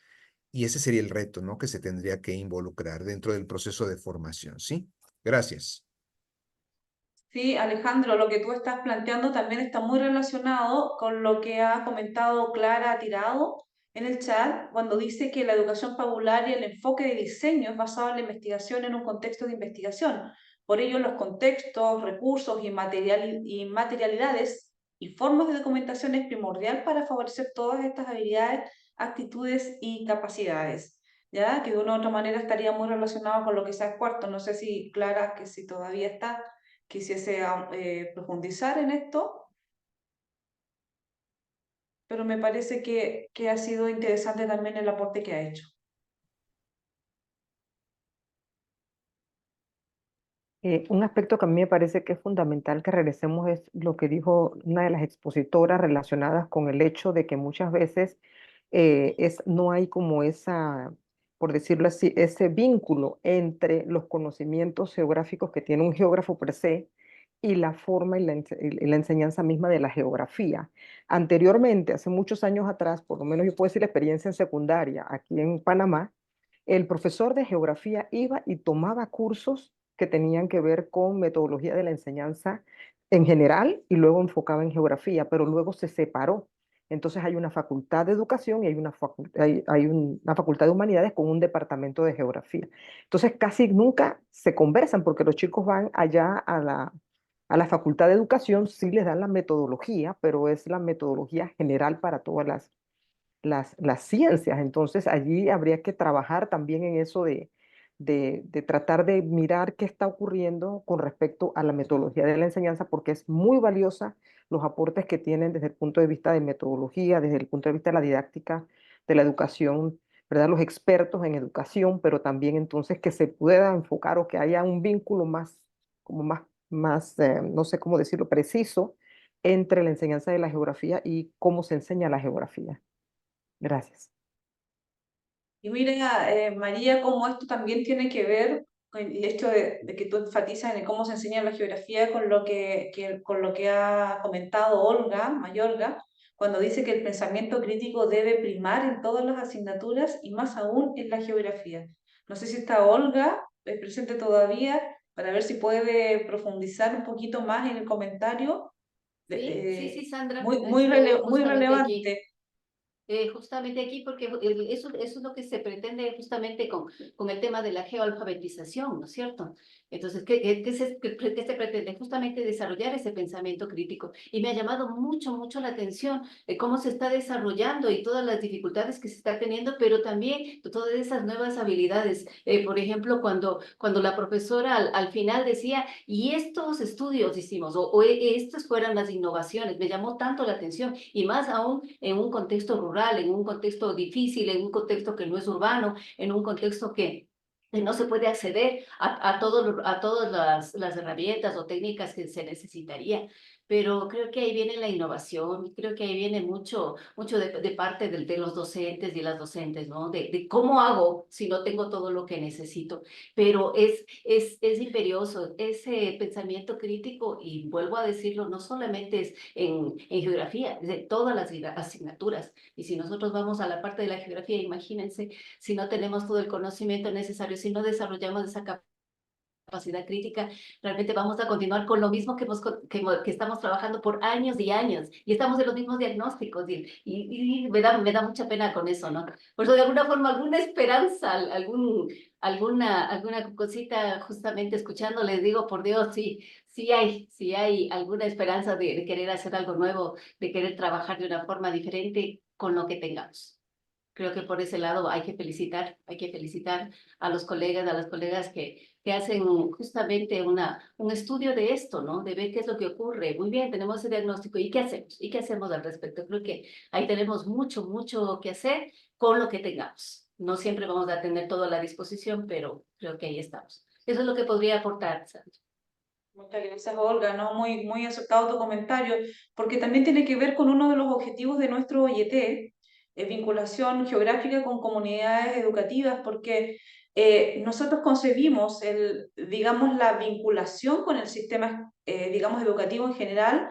y ese sería el reto, ¿no? Que se tendría que involucrar dentro del proceso de formación, ¿sí? Gracias. Sí, Alejandro, lo que tú estás planteando también está muy relacionado con lo que ha comentado Clara Tirado en el chat, cuando dice que la educación fabular y el enfoque de diseño es basado en la investigación en un contexto de investigación. Por ello, los contextos, recursos y materialidades y formas de documentación es primordial para favorecer todas estas habilidades, actitudes y capacidades. ¿Ya? Que de una u otra manera estaría muy relacionado con lo que sea cuarto. No sé si Clara, que si todavía está, quisiese profundizar en esto, pero me parece que ha sido interesante también el aporte que ha hecho. Un aspecto que a mí me parece que es fundamental que regresemos es lo que dijo una de las expositoras relacionadas con el hecho de que muchas veces no hay como esa, por decirlo así, ese vínculo entre los conocimientos geográficos que tiene un geógrafo per se y la forma y la enseñanza misma de la geografía. Anteriormente, hace muchos años atrás, por lo menos yo puedo decir la experiencia en secundaria aquí en Panamá, el profesor de geografía iba y tomaba cursos que tenían que ver con metodología de la enseñanza en general y luego enfocaba en geografía, pero luego se separó. Entonces hay una facultad de educación y hay una facultad de humanidades con un departamento de geografía. Entonces casi nunca se conversan porque los chicos van allá a la facultad de educación, sí les dan la metodología, pero es la metodología general para todas las ciencias. Entonces allí habría que trabajar también en eso de tratar de mirar qué está ocurriendo con respecto a la metodología de la enseñanza, porque es muy valiosa los aportes que tienen desde el punto de vista de metodología, desde el punto de vista de la didáctica, de la educación, ¿verdad? Los expertos en educación, pero también entonces que se pueda enfocar o que haya un vínculo más, como no sé cómo decirlo, preciso entre la enseñanza de la geografía y cómo se enseña la geografía. Gracias. Y mira, María, cómo esto también tiene que ver con el hecho de que tú enfatizas en cómo se enseña la geografía con con lo que ha comentado Olga Mayorga, cuando dice que el pensamiento crítico debe primar en todas las asignaturas y más aún en la geografía. No sé si está Olga presente todavía para ver si puede profundizar un poquito más en el comentario. Sí, Sandra, Muy estoy muy justamente aquí. relevante. justamente aquí, porque eso es lo que se pretende justamente con el tema de la geoalfabetización, ¿no es cierto? Entonces, ¿qué se pretende? Justamente desarrollar ese pensamiento crítico. Y me ha llamado mucho, mucho la atención cómo se está desarrollando y todas las dificultades que se está teniendo, pero también todas esas nuevas habilidades. Por ejemplo, cuando la profesora al final decía, y estos estudios hicimos, estas fueron las innovaciones, me llamó tanto la atención, y más aún en un contexto rural, en un contexto difícil, en un contexto que no es urbano, en un contexto que no se puede acceder a todas las herramientas o técnicas que se necesitaría. Pero creo que ahí viene la innovación, creo que ahí viene mucho, mucho de parte de los docentes y las docentes, ¿no? De cómo hago si no tengo todo lo que necesito. Pero es imperioso ese pensamiento crítico, y vuelvo a decirlo, no solamente es en geografía, es de todas las asignaturas. Y si nosotros vamos a la parte de la geografía, imagínense, si no tenemos todo el conocimiento necesario, si no desarrollamos esa capacidad crítica, realmente vamos a continuar con lo mismo que estamos trabajando por años y años, y estamos en los mismos diagnósticos, y me da mucha pena con eso, ¿no? Por eso, de alguna forma, alguna esperanza, alguna cosita, justamente escuchando, les digo, por Dios, sí hay alguna esperanza de querer hacer algo nuevo, de querer trabajar de una forma diferente con lo que tengamos. Creo que por ese lado hay que felicitar a los colegas, a las colegas que hacen justamente un estudio de esto, ¿no? De ver qué es lo que ocurre. Muy bien, tenemos ese diagnóstico, ¿y qué hacemos? ¿Y qué hacemos al respecto? Creo que ahí tenemos mucho, mucho que hacer con lo que tengamos. No siempre vamos a tener todo a la disposición, pero creo que ahí estamos. Eso es lo que podría aportar, Sandra. Muchas gracias, Olga, ¿no? Muy, muy acertado tu comentario, porque también tiene que ver con uno de los objetivos de nuestro OIT, vinculación geográfica con comunidades educativas, porque nosotros concebimos digamos, la vinculación con el sistema, digamos, educativo en general,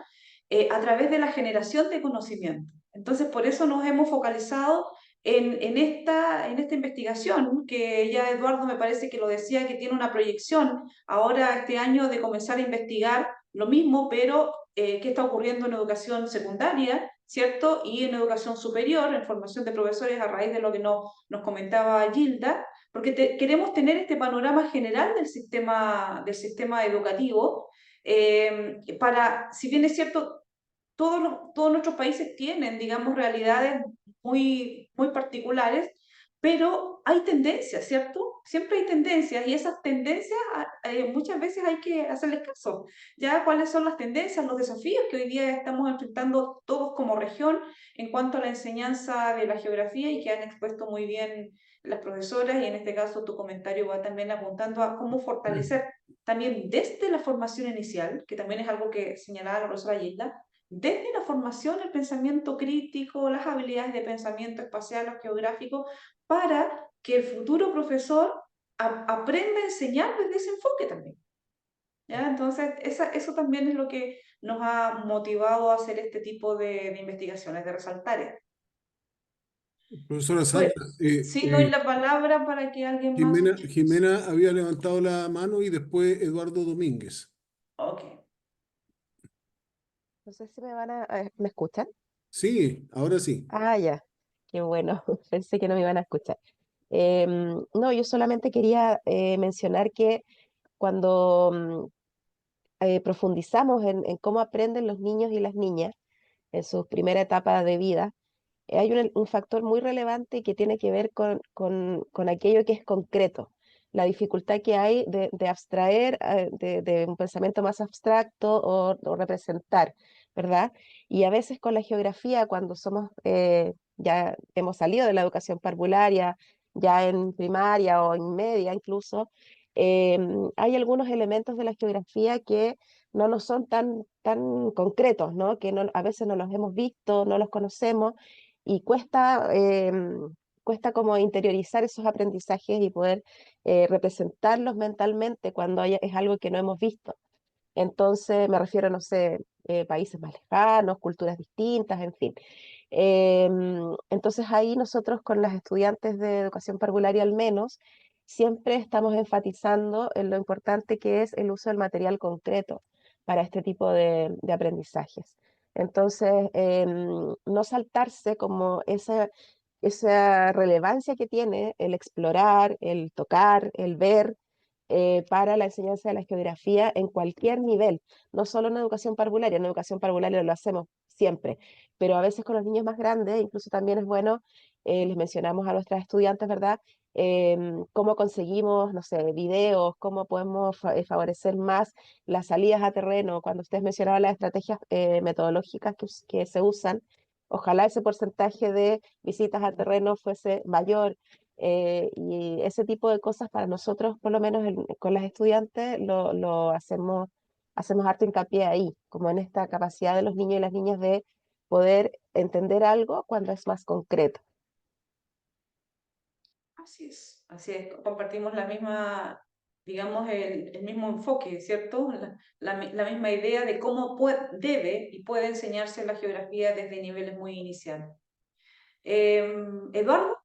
a través de la generación de conocimiento. Entonces, por eso nos hemos focalizado en esta investigación, que ya Eduardo me parece que lo decía, que tiene una proyección ahora este año de comenzar a investigar lo mismo, pero qué está ocurriendo en educación secundaria, ¿cierto? Y en educación superior, en formación de profesores, a raíz de lo que nos comentaba Gilda, porque queremos tener este panorama general del sistema educativo, para, si bien es cierto, todos nuestros países tienen, digamos, realidades muy, muy particulares, pero hay tendencias, ¿cierto? Siempre hay tendencias, y esas tendencias muchas veces hay que hacerles caso. Ya, ¿cuáles son las tendencias, los desafíos que hoy día estamos enfrentando todos como región en cuanto a la enseñanza de la geografía, y que han expuesto muy bien las profesoras, y en este caso tu comentario va también apuntando a cómo fortalecer también desde la formación inicial, que también es algo que señalaba la profesora Gilda, desde la formación, el pensamiento crítico, las habilidades de pensamiento espacial o geográfico, para que el futuro profesor aprenda a enseñar desde ese enfoque también. ¿Ya? Entonces, eso también es lo que nos ha motivado a hacer este tipo de investigaciones, de resaltar esto. Profesora Pues, Sandra, sí, doy la palabra para que alguien más... Jimena había levantado la mano y después Eduardo Domínguez. Ok. No sé si ¿me escuchan? Sí, ahora sí. Ah, ya, qué bueno, pensé que no me iban a escuchar. No, yo solamente quería mencionar que cuando profundizamos en cómo aprenden los niños y las niñas en su primera etapa de vida, hay un factor muy relevante que tiene que ver con aquello que es concreto, la dificultad que hay de abstraer de un pensamiento más abstracto o representar, ¿verdad? Y a veces con la geografía, cuando ya hemos salido de la educación parvularia, ya en primaria o en media incluso, hay algunos elementos de la geografía que no nos son tan concretos, ¿no? Que a veces no los hemos visto, no los conocemos, y cuesta como interiorizar esos aprendizajes y poder representarlos mentalmente cuando es algo que no hemos visto. Entonces me refiero, no sé, países más lejanos, culturas distintas, en fin. Entonces ahí nosotros con las estudiantes de educación parvularia al menos, siempre estamos enfatizando en lo importante que es el uso del material concreto para este tipo de aprendizajes. Entonces, no saltarse como esa relevancia que tiene el explorar, el tocar, el ver, para la enseñanza de la geografía en cualquier nivel, no solo en educación parvularia lo hacemos siempre, pero a veces con los niños más grandes, incluso también es bueno, les mencionamos a nuestras estudiantes, ¿verdad? Cómo conseguimos, no sé, videos, cómo podemos favorecer más las salidas a terreno, cuando ustedes mencionaban las estrategias metodológicas que se usan, ojalá ese porcentaje de visitas a terreno fuese mayor, y ese tipo de cosas para nosotros, por lo menos con las estudiantes, lo hacemos harto hincapié ahí, como en esta capacidad de los niños y las niñas de poder entender algo cuando es más concreto. Así es, compartimos la misma, digamos, el mismo enfoque, ¿cierto? La misma idea de cómo debe y puede enseñarse la geografía desde niveles muy iniciales. Eduardo.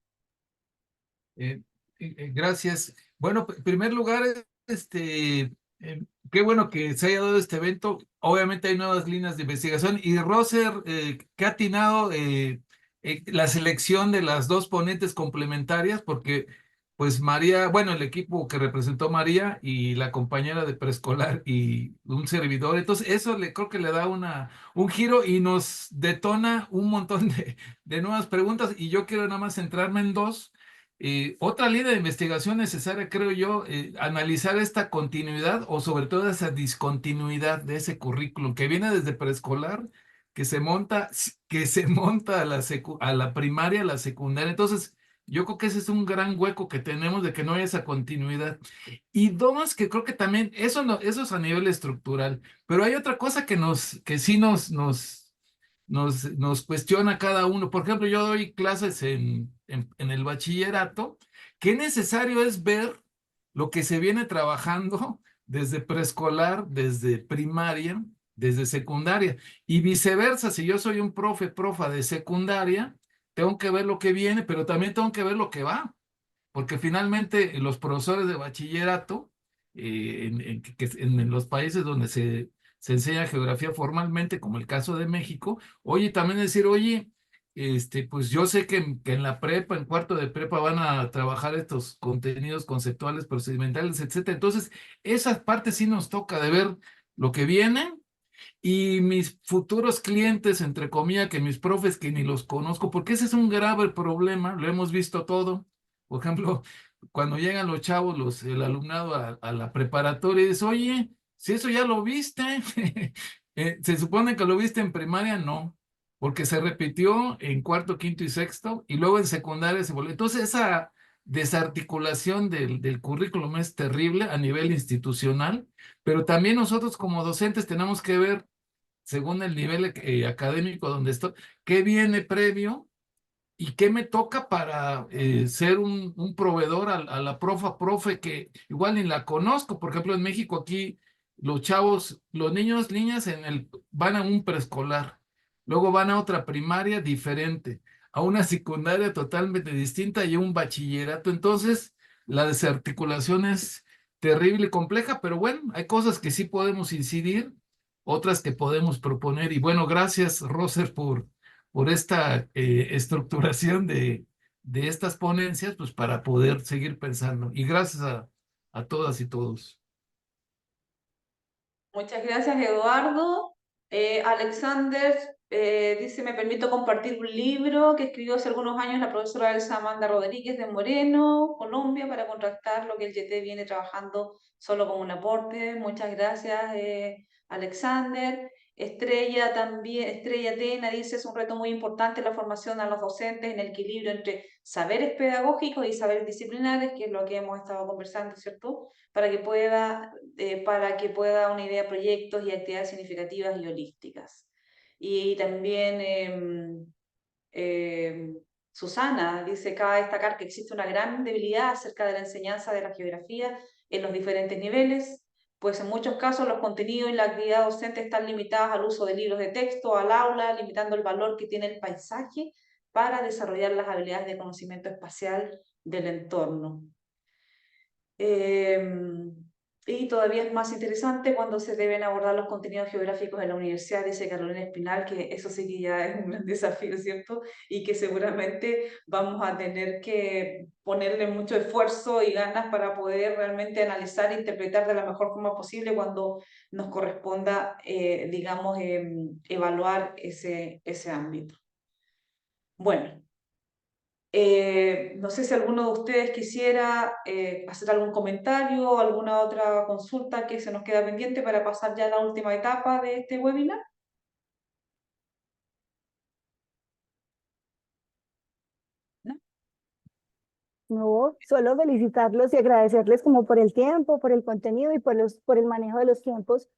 Gracias. Bueno, en primer lugar, qué bueno que se haya dado este evento. Obviamente hay nuevas líneas de investigación y Roser, que ha atinado la selección de las dos ponentes complementarias, porque pues María, bueno, el equipo que representó María y la compañera de preescolar y un servidor, entonces eso creo que le da un giro y nos detona un montón de nuevas preguntas, y yo quiero nada más centrarme en dos. Otra línea de investigación necesaria, creo yo, analizar esta continuidad o sobre todo esa discontinuidad de ese currículum que viene desde preescolar, que se monta a la primaria, a la secundaria. Entonces, yo creo que ese es un gran hueco que tenemos de que no haya esa continuidad. Y dos, que creo que también, eso, no, eso es a nivel estructural, pero hay otra cosa que sí nos cuestiona a cada uno. Por ejemplo, yo doy clases en el bachillerato. Qué necesario es ver lo que se viene trabajando desde preescolar, desde primaria, desde secundaria. Y viceversa, si yo soy un profa de secundaria, tengo que ver lo que viene, pero también tengo que ver lo que va. Porque finalmente los profesores de bachillerato, en los países donde se enseña geografía formalmente, como el caso de México, oye, también decir, oye, pues yo sé que en la prepa, en cuarto de prepa, van a trabajar estos contenidos conceptuales, procedimentales, etcétera. Entonces, esa parte sí nos toca de ver lo que viene, y mis futuros clientes, entre comillas, que mis profes que ni los conozco, porque ese es un grave problema, lo hemos visto todo. Por ejemplo, cuando llegan los chavos, el alumnado a la preparatoria, y dice, oye, si eso ya lo viste, se supone que lo viste en primaria, no, porque se repitió en cuarto, quinto y sexto, y luego en secundaria se volvió. Entonces, esa desarticulación del currículum es terrible a nivel institucional, pero también nosotros como docentes tenemos que ver, según el nivel académico donde estoy, qué viene previo y qué me toca para ser un proveedor a la profe que igual ni la conozco. Por ejemplo, en México aquí los chavos, los niños, niñas van a un preescolar, luego van a otra primaria diferente, a una secundaria totalmente distinta y a un bachillerato. Entonces, la desarticulación es terrible y compleja, pero bueno, hay cosas que sí podemos incidir, otras que podemos proponer. Y bueno, gracias, Roser, por esta estructuración de estas ponencias, pues para poder seguir pensando. Y gracias a todas y todos. Muchas gracias, Eduardo. Alexander dice, me permito compartir un libro que escribió hace algunos años la profesora Elsa Amanda Rodríguez de Moreno, Colombia, para contrastar lo que el YT viene trabajando solo como un aporte. Muchas gracias, Alexander. Estrella también, Estrella Tena dice, es un reto muy importante la formación a los docentes en el equilibrio entre saberes pedagógicos y saberes disciplinares, que es lo que hemos estado conversando, ¿cierto? Para que pueda una idea de proyectos y actividades significativas y holísticas. Y también Susana dice, cabe destacar que existe una gran debilidad acerca de la enseñanza de la geografía en los diferentes niveles, pues en muchos casos los contenidos y la actividad docente están limitados al uso de libros de texto, al aula, limitando el valor que tiene el paisaje para desarrollar las habilidades de conocimiento espacial del entorno. Y todavía es más interesante cuando se deben abordar los contenidos geográficos en la universidad, dice Carolina Espinal, que eso sí que ya es un gran desafío, ¿cierto? Y que seguramente vamos a tener que ponerle mucho esfuerzo y ganas para poder realmente analizar e interpretar de la mejor forma posible cuando nos corresponda, digamos, evaluar ese ámbito. Bueno. No sé si alguno de ustedes quisiera hacer algún comentario o alguna otra consulta que se nos queda pendiente para pasar ya a la última etapa de este webinar. ¿No? No, solo felicitarlos y agradecerles como por el tiempo, por el contenido y por el manejo de los tiempos.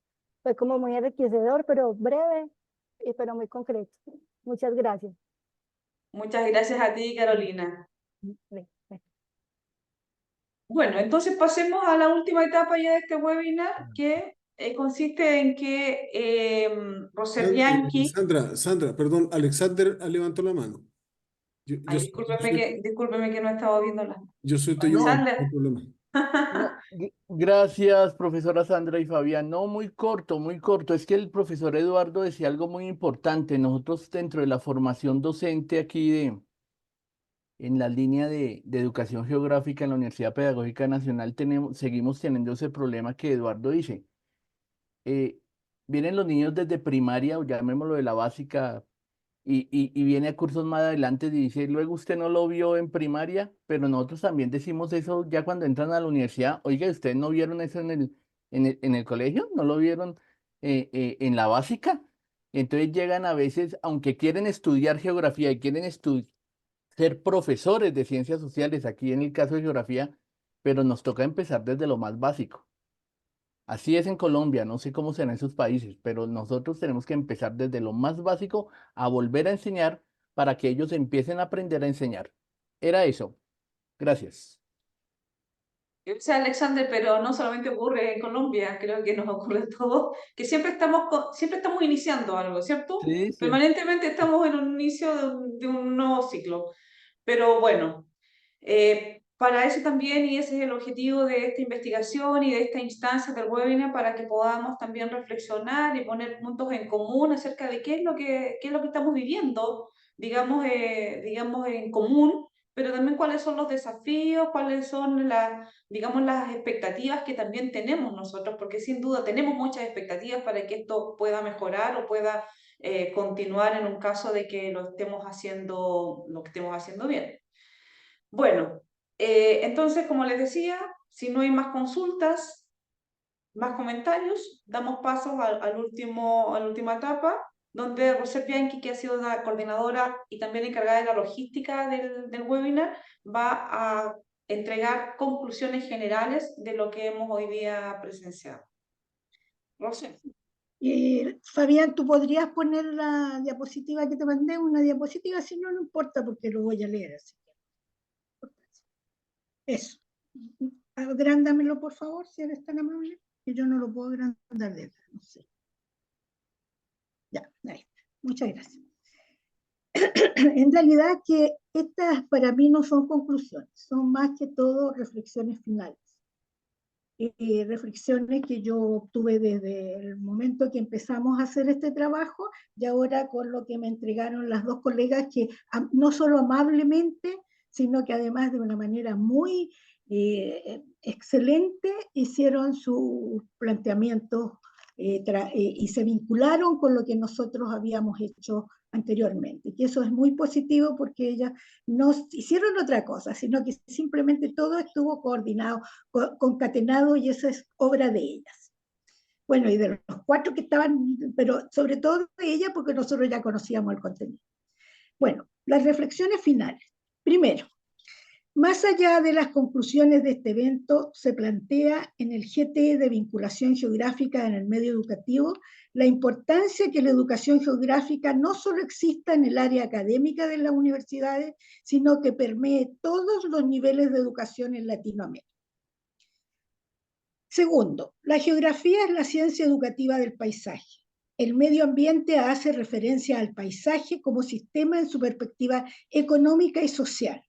Fue como muy enriquecedor, pero breve, pero muy concreto. Muchas gracias. Muchas gracias a ti, Carolina. Ve, ve. Bueno, entonces pasemos a la última etapa ya de este webinar, que consiste en que Roser Bianchi... Sandra, perdón, Alexander levantó la mano. Ay, discúlpeme que no estaba viendo la... Yo soy yo, No, no hay Alexander. problema. no, gracias, profesora Sandra y Fabián. No, muy corto, muy corto. Es que el profesor Eduardo decía algo muy importante. Nosotros dentro de la formación docente aquí en la línea de educación geográfica en la Universidad Pedagógica Nacional seguimos teniendo ese problema que Eduardo dice. Vienen los niños desde primaria, o llamémoslo de la básica, y viene a cursos más adelante y dice, luego usted no lo vio en primaria, pero nosotros también decimos eso ya cuando entran a la universidad. Oiga, ¿ustedes no vieron eso en el colegio? ¿No lo vieron en la básica? Entonces llegan a veces, aunque quieren estudiar geografía y quieren ser profesores de ciencias sociales, aquí en el caso de geografía, pero nos toca empezar desde lo más básico. Así es en Colombia, no sé cómo será en sus países, pero nosotros tenemos que empezar desde lo más básico a volver a enseñar para que ellos empiecen a aprender a enseñar. Era eso. Gracias. O sea, Alexander, pero no solamente ocurre en Colombia, creo que nos ocurre a todos, que siempre estamos iniciando algo, ¿cierto? Sí, sí. Permanentemente estamos en un inicio de un nuevo ciclo. Pero bueno, para eso también, y ese es el objetivo de esta investigación y de esta instancia del webinar, para que podamos también reflexionar y poner puntos en común acerca de qué es lo que estamos viviendo, digamos en común, pero también cuáles son los desafíos, cuáles son digamos, las expectativas que también tenemos nosotros, porque sin duda tenemos muchas expectativas para que esto pueda mejorar o pueda continuar en un caso de que lo que estemos haciendo bien. Bueno, entonces, como les decía, si no hay más consultas, más comentarios, damos paso a la última etapa, donde Roser Bianchi, que ha sido la coordinadora y también encargada de la logística del webinar, va a entregar conclusiones generales de lo que hemos hoy día presenciado. Roser. Fabián, ¿tú podrías poner la diapositiva que te mandé? Una diapositiva, si no, no importa porque lo voy a leer. Así que... Eso. Agrándamelo, por favor, si eres tan amable, que yo no lo puedo agrandar de acá, no sé. Ya, ahí está. Muchas gracias. En realidad que estas para mí no son conclusiones, son más que todo reflexiones finales. Reflexiones que yo obtuve desde el momento que empezamos a hacer este trabajo y ahora con lo que me entregaron las dos colegas que no solo amablemente, sino que además de una manera muy excelente hicieron sus planteamientos y se vincularon con lo que nosotros habíamos hecho anteriormente, que eso es muy positivo porque ellas no hicieron otra cosa, sino que simplemente todo estuvo coordinado, concatenado, y eso es obra de ellas. Bueno, y de los cuatro que estaban, pero sobre todo de ella porque nosotros ya conocíamos el contenido. Bueno, las reflexiones finales. Primero, más allá de las conclusiones de este evento, se plantea en el GT de vinculación geográfica en el medio educativo la importancia que la educación geográfica no solo exista en el área académica de las universidades, sino que permee todos los niveles de educación en Latinoamérica. Segundo, la geografía es la ciencia educativa del paisaje. El medio ambiente hace referencia al paisaje como sistema en su perspectiva económica y social.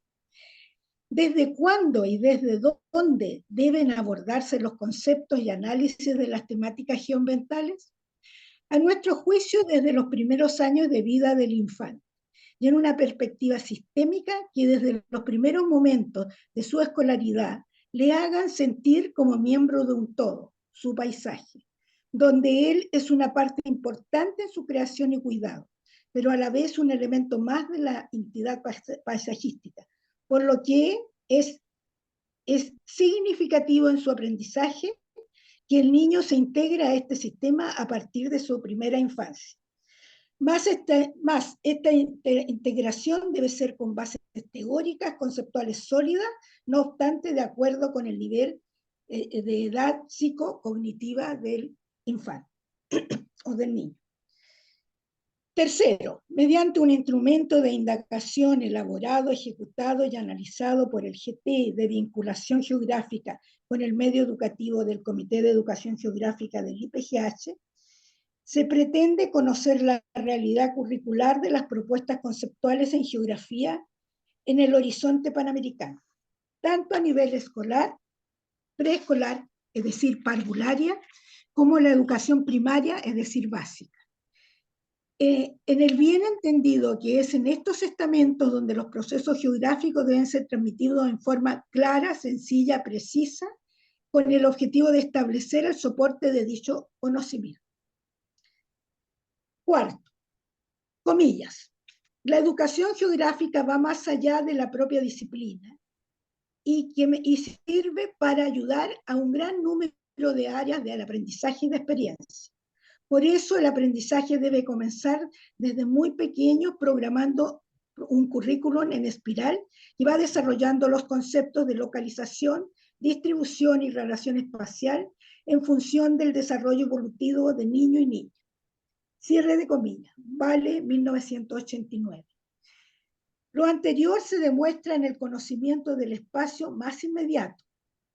¿Desde cuándo y desde dónde deben abordarse los conceptos y análisis de las temáticas geoambientales? A nuestro juicio, desde los primeros años de vida del infante, y en una perspectiva sistémica que desde los primeros momentos de su escolaridad le hagan sentir como miembro de un todo, su paisaje, donde él es una parte importante en su creación y cuidado, pero a la vez un elemento más de la entidad paisajística, por lo que es significativo en su aprendizaje que el niño se integre a este sistema a partir de su primera infancia. Más esta integración debe ser con bases teóricas, conceptuales sólidas, no obstante, de acuerdo con el nivel de edad psicocognitiva del infante o del niño. Tercero, mediante un instrumento de indagación elaborado, ejecutado y analizado por el GT de vinculación geográfica con el medio educativo del Comité de Educación Geográfica del IPGH, se pretende conocer la realidad curricular de las propuestas conceptuales en geografía en el horizonte panamericano, tanto a nivel escolar, preescolar, es decir, parvularia, como la educación primaria, es decir, básica. En el bien entendido que es en estos estamentos donde los procesos geográficos deben ser transmitidos en forma clara, sencilla, precisa, con el objetivo de establecer el soporte de dicho conocimiento. Cuarto, comillas, la educación geográfica va más allá de la propia disciplina y sirve para ayudar a un gran número de áreas del aprendizaje y de experiencia. Por eso el aprendizaje debe comenzar desde muy pequeño, programando un currículum en espiral y va desarrollando los conceptos de localización, distribución y relación espacial en función del desarrollo evolutivo de niño y niña. Cierre de comillas. Vale, 1989. Lo anterior se demuestra en el conocimiento del espacio más inmediato,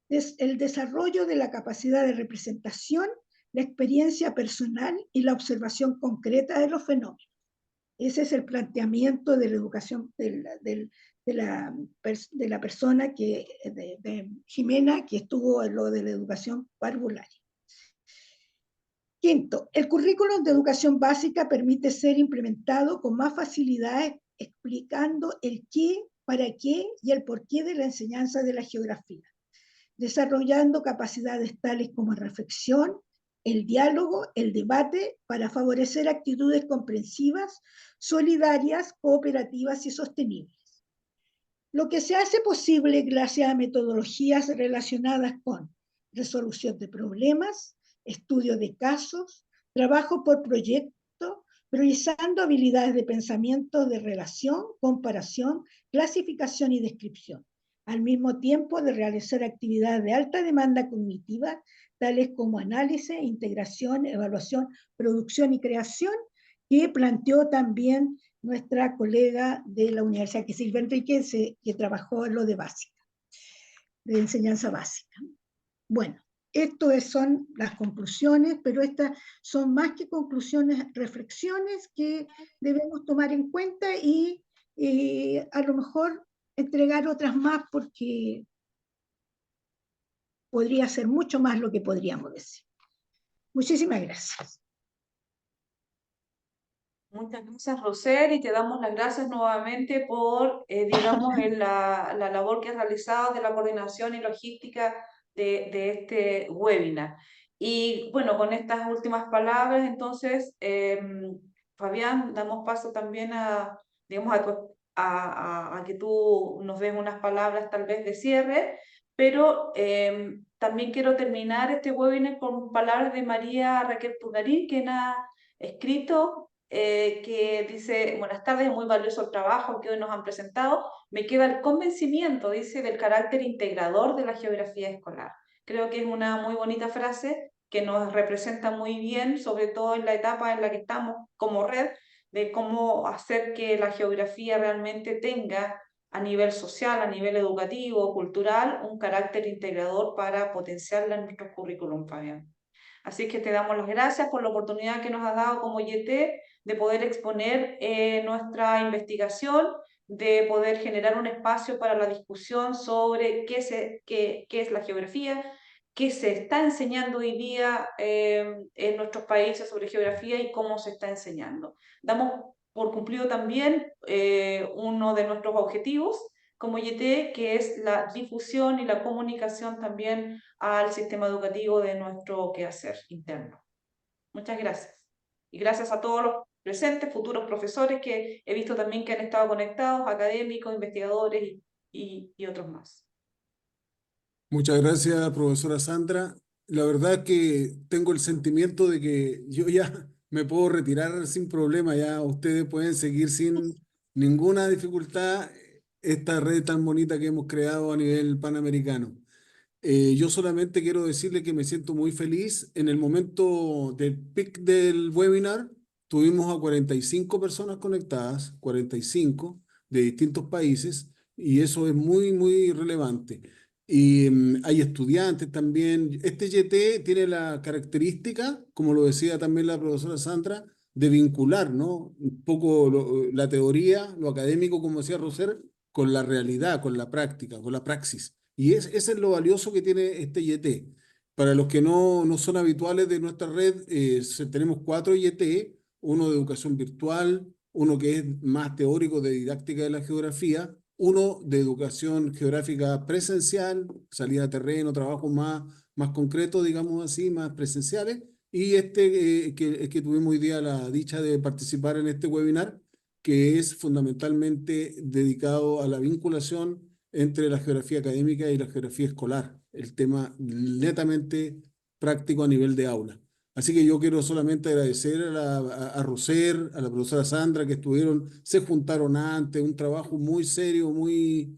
el desarrollo de la capacidad de representación, la experiencia personal y la observación concreta de los fenómenos. Ese es el planteamiento de la educación de la persona de Jimena, que estuvo en lo de la educación parvularia. Quinto, el currículum de educación básica permite ser implementado con más facilidad, explicando el qué, para qué y el porqué de la enseñanza de la geografía, desarrollando capacidades tales como reflexión, el diálogo, el debate, para favorecer actitudes comprensivas, solidarias, cooperativas y sostenibles. Lo que se hace posible gracias a metodologías relacionadas con resolución de problemas, estudio de casos, trabajo por proyecto, priorizando habilidades de pensamiento de relación, comparación, clasificación y descripción, al mismo tiempo de realizar actividades de alta demanda cognitiva, tales como análisis, integración, evaluación, producción y creación, que planteó también nuestra colega de la Universidad, que es Silvia Enríquez, que trabajó en lo de básica, de enseñanza básica. Bueno, estas son las conclusiones, pero estas son más que conclusiones, reflexiones que debemos tomar en cuenta y a lo mejor entregar otras más, porque podría ser mucho más lo que podríamos decir. Muchísimas gracias. Muchas gracias, Roser, y te damos las gracias nuevamente por, digamos, la labor que has realizado de la coordinación y logística de este webinar. Y bueno, con estas últimas palabras, entonces, Fabián, damos paso también a, digamos, a que tú nos des unas palabras tal vez de cierre, pero también quiero terminar este webinar con palabras de María Raquel Pugarín, quien ha escrito, que dice: buenas tardes, muy valioso el trabajo que hoy nos han presentado. Me queda el convencimiento, dice, del carácter integrador de la geografía escolar. Creo que es una muy bonita frase que nos representa muy bien, sobre todo en la etapa en la que estamos como red, de cómo hacer que la geografía realmente tenga a nivel social, a nivel educativo, cultural, un carácter integrador para potenciarla en nuestro currículum, Fabián. Así que te damos las gracias por la oportunidad que nos has dado como YT de poder exponer nuestra investigación de poder generar un espacio para la discusión sobre qué es la geografía, qué se está enseñando hoy día en nuestros países sobre geografía y cómo se está enseñando. Damos por cumplido también uno de nuestros objetivos como IET, que es la difusión y la comunicación también al sistema educativo de nuestro quehacer interno. Muchas gracias. Y gracias a todos los presentes, futuros profesores que he visto también que han estado conectados, académicos, investigadores y otros más. Muchas gracias, profesora Sandra. La verdad que tengo el sentimiento de que yo ya me puedo retirar sin problema, ya ustedes pueden seguir sin ninguna dificultad esta red tan bonita que hemos creado a nivel panamericano. Yo solamente quiero decirle que me siento muy feliz. En el momento del pic del webinar, tuvimos a 45 personas conectadas, 45 de distintos países, y eso es muy, muy relevante. Y hay estudiantes también. Este YT tiene la característica, como lo decía también la profesora Sandra, de vincular, ¿no? Un poco la teoría, lo académico, como decía Roser, con la realidad, con la práctica, con la praxis. Y ese es lo valioso que tiene este YT. Para los que no son habituales de nuestra red, tenemos 4 YT, uno de educación virtual, uno que es más teórico de didáctica de la geografía, uno de educación geográfica presencial, salida a terreno, trabajos más concretos, digamos así, más presenciales, y que tuvimos hoy día la dicha de participar en este webinar, que es fundamentalmente dedicado a la vinculación entre la geografía académica y la geografía escolar, el tema netamente práctico a nivel de aula. Así que yo quiero solamente agradecer a Roser, a la profesora Sandra, que se juntaron antes, un trabajo muy serio, muy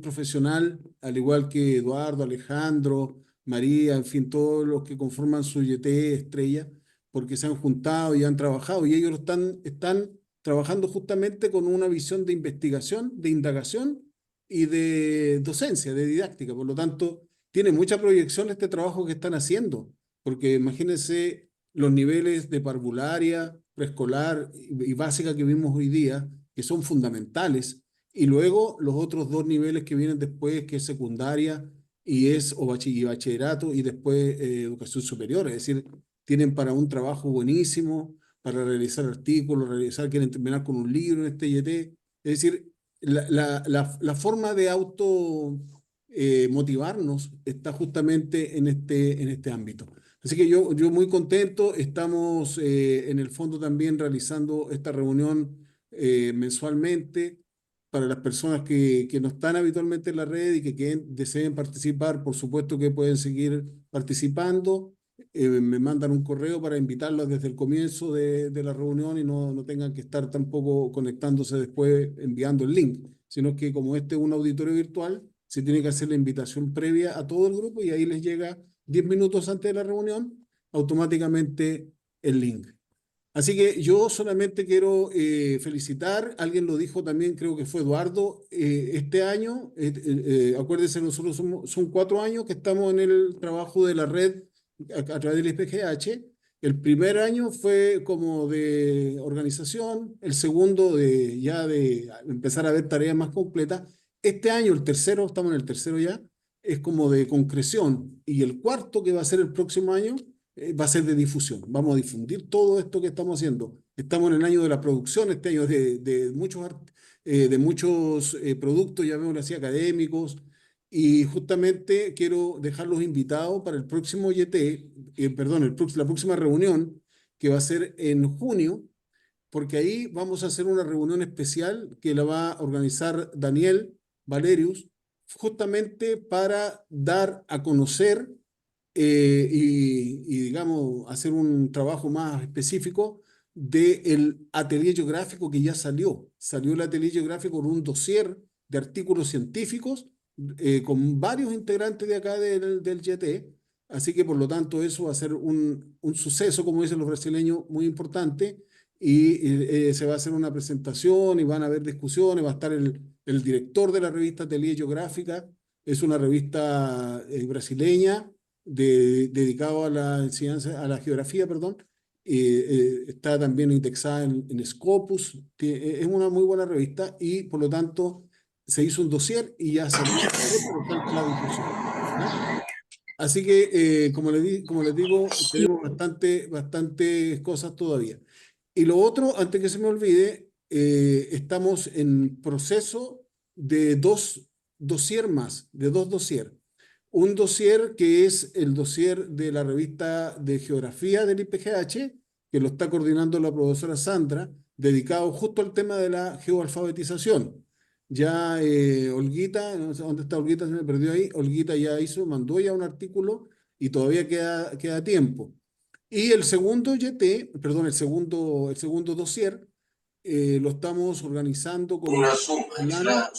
profesional, al igual que Eduardo, Alejandro, María, en fin, todos los que conforman su YT Estrella, porque se han juntado y han trabajado, y ellos están trabajando justamente con una visión de investigación, de indagación y de docencia, de didáctica. Por lo tanto, tiene mucha proyección este trabajo que están haciendo, porque imagínense los niveles de parvularia, preescolar y básica que vimos hoy día, que son fundamentales, y luego los otros 2 niveles que vienen después, que es secundaria y bachillerato, y después educación superior. Es decir, tienen para un trabajo buenísimo, para realizar artículos, quieren terminar con un libro en este YT. Es decir, la forma de motivarnos está justamente en este ámbito. Así que yo muy contento. Estamos en el fondo también realizando esta reunión mensualmente para las personas que no están habitualmente en la red y que deseen participar. Por supuesto que pueden seguir participando. Me mandan un correo para invitarlos desde el comienzo de la reunión y no tengan que estar tampoco conectándose después enviando el link, sino que como este es un auditorio virtual, se tiene que hacer la invitación previa a todo el grupo y ahí les llega 10 minutos antes de la reunión automáticamente el link. Así que yo solamente quiero felicitar, alguien lo dijo también, creo que fue Eduardo, este año, acuérdense, nosotros son 4 años que estamos en el trabajo de la red a través del IPGH. El primer año fue como de organización, el segundo ya de empezar a ver tareas más completas. Este año, el tercero, estamos en el tercero ya, es como de concreción. Y el cuarto, que va a ser el próximo año, va a ser de difusión. Vamos a difundir todo esto que estamos haciendo. Estamos en el año de la producción, este año de muchos productos, ya vemos así, académicos. Y justamente quiero dejarlos invitados para el próximo YT, la próxima reunión, que va a ser en junio, porque ahí vamos a hacer una reunión especial que la va a organizar Daniel Valerius, justamente para dar a conocer digamos, hacer un trabajo más específico del atelier geográfico que ya salió. Salió el atelier geográfico con un dossier de artículos científicos con varios integrantes de acá del YT. Así que, por lo tanto, eso va a ser un suceso, como dicen los brasileños, muy importante. Y se va a hacer una presentación y van a haber discusiones. Va a estar el director de la revista Atelier Geográfica. Es una revista brasileña dedicado a la enseñanza, a la geografía, perdón, está también indexada en Scopus, es una muy buena revista y por lo tanto se hizo un dossier y ya salió, pero está en la difusión, ¿ya? Así que, como les digo, tenemos bastantes cosas todavía. Y lo otro, antes que se me olvide, estamos en proceso de dos dossier más, de dos dossier. Un dossier que es el dossier de la revista de geografía del IPGH, que lo está coordinando la profesora Sandra, dedicado justo al tema de la geoalfabetización. Ya Olguita, no sé dónde está Olguita, se me perdió ahí, Olguita ya mandó ya un artículo y todavía queda tiempo. Y el segundo perdón, el segundo dossier, lo estamos organizando con Lana.